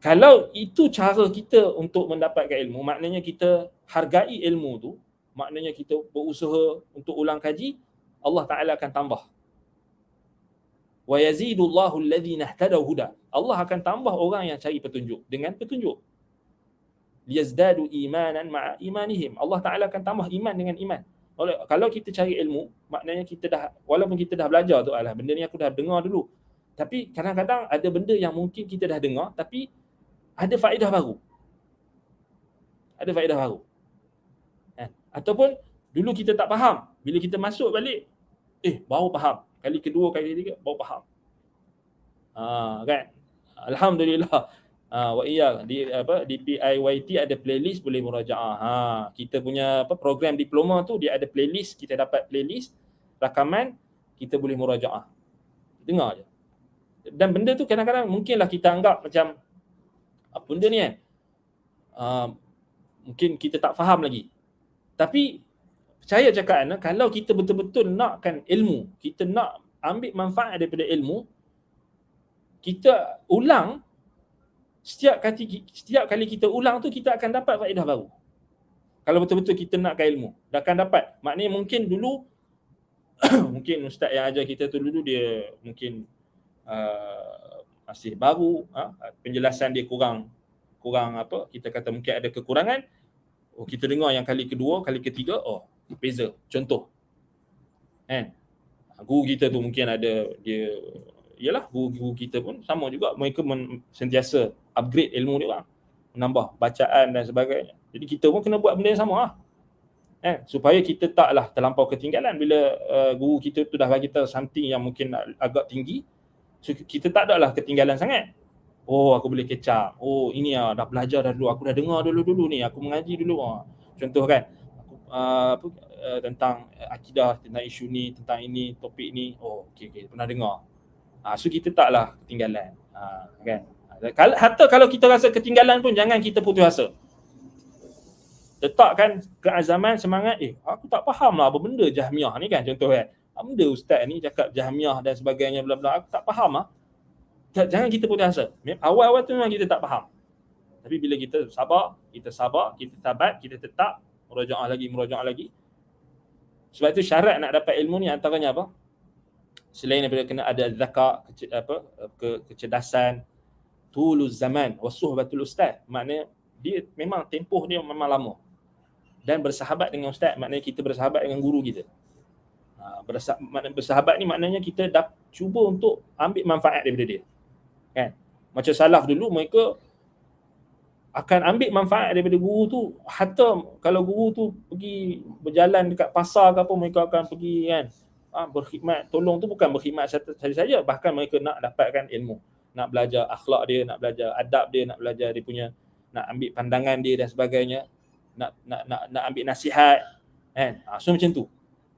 kalau itu cara kita untuk mendapatkan ilmu, maknanya kita hargai ilmu tu, maknanya kita berusaha untuk ulang kaji, Allah Ta'ala akan tambah. Wa yazidullahu alladhina ihtadaw huda. Allah akan tambah orang yang cari petunjuk dengan petunjuk. Liyazdadu imanan ma'a imanihim. Allah Ta'ala akan tambah iman dengan iman. Kalau kita cari ilmu, maknanya kita dah, walaupun kita dah belajar tu, alah benda ni aku dah dengar dulu. Tapi kadang-kadang ada benda yang mungkin kita dah dengar, tapi ada faedah baru. Ada faedah baru. Ataupun dulu kita tak faham. Bila kita masuk balik, baru faham. Kali kedua, kali ketiga, baru faham. Kan? Alhamdulillah. Wa iya di PIYT ada playlist boleh murajaah. Kita punya program diploma tu dia ada playlist, kita dapat playlist rakaman, kita boleh murajaah. Dengar je. Dan benda tu kadang-kadang mungkinlah kita anggap macam apa benda ni kan, mungkin kita tak faham lagi. Tapi percaya cakap Ana, kalau kita betul-betul nakkan ilmu, kita nak ambil manfaat daripada ilmu, kita ulang, setiap kali kita ulang tu kita akan dapat faedah baru. Kalau betul-betul kita nakkan ilmu, dah akan dapat. Maknanya mungkin dulu mungkin ustaz yang ajar kita tu dulu dia mungkin masih baru, penjelasan dia kurang apa, kita kata mungkin ada kekurangan. Kita dengar yang kali kedua, kali ketiga, beza. Contoh guru kita tu mungkin ada dia, yalah guru kita pun sama juga, mereka sentiasa upgrade ilmu dia orang, menambah bacaan dan sebagainya. Jadi kita pun kena buat benda yang sama supaya kita taklah terlampau ketinggalan. Bila guru kita tu dah bagi tahu something yang mungkin agak tinggi, so kita tak adalah ketinggalan sangat. Aku boleh catch up. Ini dah belajar dah dulu, aku dah dengar dulu ni, aku mengaji dulu. Contoh kan, aku tentang akidah, tentang isu ni, tentang ini, topik ni, okey pernah dengar. So kita taklah ketinggalan. Kan? Hatta kalau kita rasa ketinggalan pun jangan kita putus asa. Letakkan keazaman, semangat, aku tak faham lah apa benda Jahmiyah ni kan, contoh kan. Apa benda ustaz ni cakap Jahmiyah dan sebagainya, bla bla, aku tak faham lah. Jangan kita putus asa. Awal-awal tu memang kita tak faham. Tapi bila kita sabar, kita sabat, kita tetap murajaah lagi. Sebab itu syarat nak dapat ilmu ni antaranya apa? Selain daripada kena ada zakat, kecerdasan, tuluz zaman, wasuhbatul ustaz. Maknanya dia memang tempoh dia memang lama. Dan bersahabat dengan ustaz, maknanya kita bersahabat dengan guru kita. Bersahabat ni maknanya kita dah cuba untuk ambil manfaat daripada dia. Kan? Macam salaf dulu, mereka akan ambil manfaat daripada guru tu. Hatta kalau guru tu pergi berjalan dekat pasar ke apa, mereka akan pergi kan, berkhidmat. Tolong tu bukan berkhidmat saja, bahkan mereka nak dapatkan ilmu, nak belajar akhlak dia, nak belajar adab dia, nak belajar dia punya, nak ambil pandangan dia dan sebagainya, nak ambil nasihat kan. So macam tu.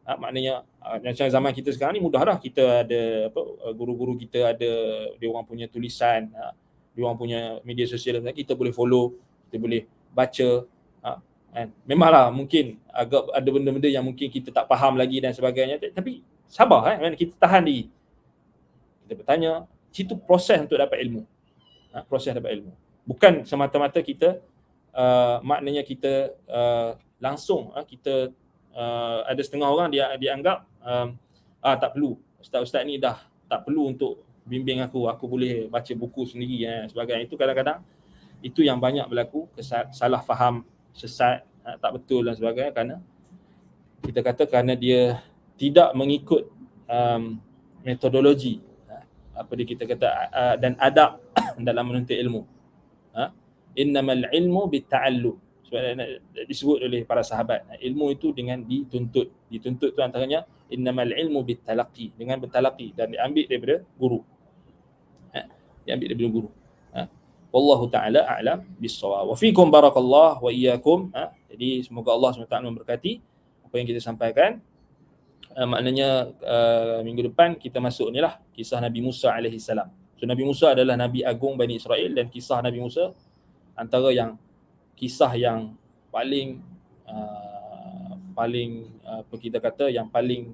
Maknanya macam zaman kita sekarang ni mudah dah, kita ada guru-guru kita ada dia orang punya tulisan, dia orang punya media sosial, kita boleh follow, kita boleh baca kan. Memanglah mungkin agak ada benda-benda yang mungkin kita tak faham lagi dan sebagainya, tapi sabar, kita tahan diri. Kita bertanya, situ proses untuk dapat ilmu. Proses dapat ilmu. Bukan semata-mata kita maknanya kita langsung kita ada setengah orang dia anggap tak perlu, ustaz ni dah tak perlu untuk bimbing aku boleh baca buku sendiri sebagainya. Itu kadang-kadang itu yang banyak berlaku, salah faham, sesat, tak betul dan sebagainya, kerana kita kata kerana dia tidak mengikut metodologi apa dia kita kata dan adab dalam menuntut ilmu. Innamal ilmu bitta'allum, sebab disebut oleh para sahabat, ilmu itu dengan dituntut tu antaranya innamal ilmu bittalaqi, dengan bertalaqi dan diambil daripada guru. Wallahu ta'ala a'lam bis-shawab. Wa fikum barakallah wa iyyakum. Jadi semoga Allah SWT memberkati apa yang kita sampaikan. Maknanya minggu depan kita masuk ni lah kisah Nabi Musa alaihi salam. So Nabi Musa adalah Nabi Agung Bani Israel, dan kisah Nabi Musa antara kisah yang paling apa kita kata yang paling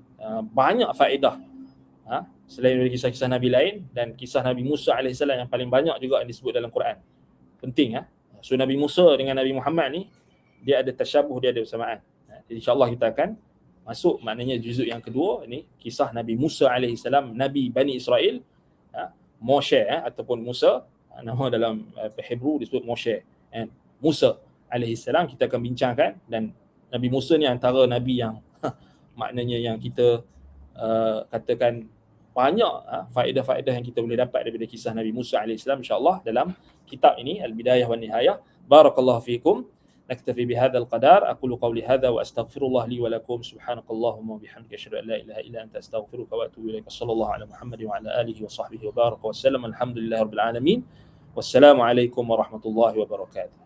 banyak faedah selain dari kisah-kisah Nabi lain, dan kisah Nabi Musa AS yang paling banyak juga yang disebut dalam Quran. Penting. So Nabi Musa dengan Nabi Muhammad ni dia ada tasyabuh, dia ada persamaan. Jadi insyaAllah kita akan masuk maknanya juzuk yang kedua ni, kisah Nabi Musa AS, Nabi Bani Israel, Moshe ataupun Musa, nama dalam Hebrew disebut Moshe, Musa AS kita akan bincangkan. Dan Nabi Musa ni antara Nabi yang maknanya yang kita katakan banyak faedah-faedah yang kita boleh dapat daripada kisah Nabi Musa AS insyaAllah dalam kitab ini Al-Bidayah wa Nihayah. Barakallahu fikum. Naktafi bihadzal qadar. Aqulu qawli hadza wa astaghfirullah li wa lakum. Subhanakallahumma wa bihamdika asyhadu an la ilaha illa anta astaghfiruka wa atubu ilaik. Sallallahu ala Muhammadin wa ala alihi wa sahbihi wa baraka wa sallam. Alhamdulillahirabbil alamin. Wassalamu alaikum warahmatullahi wabarakatuh.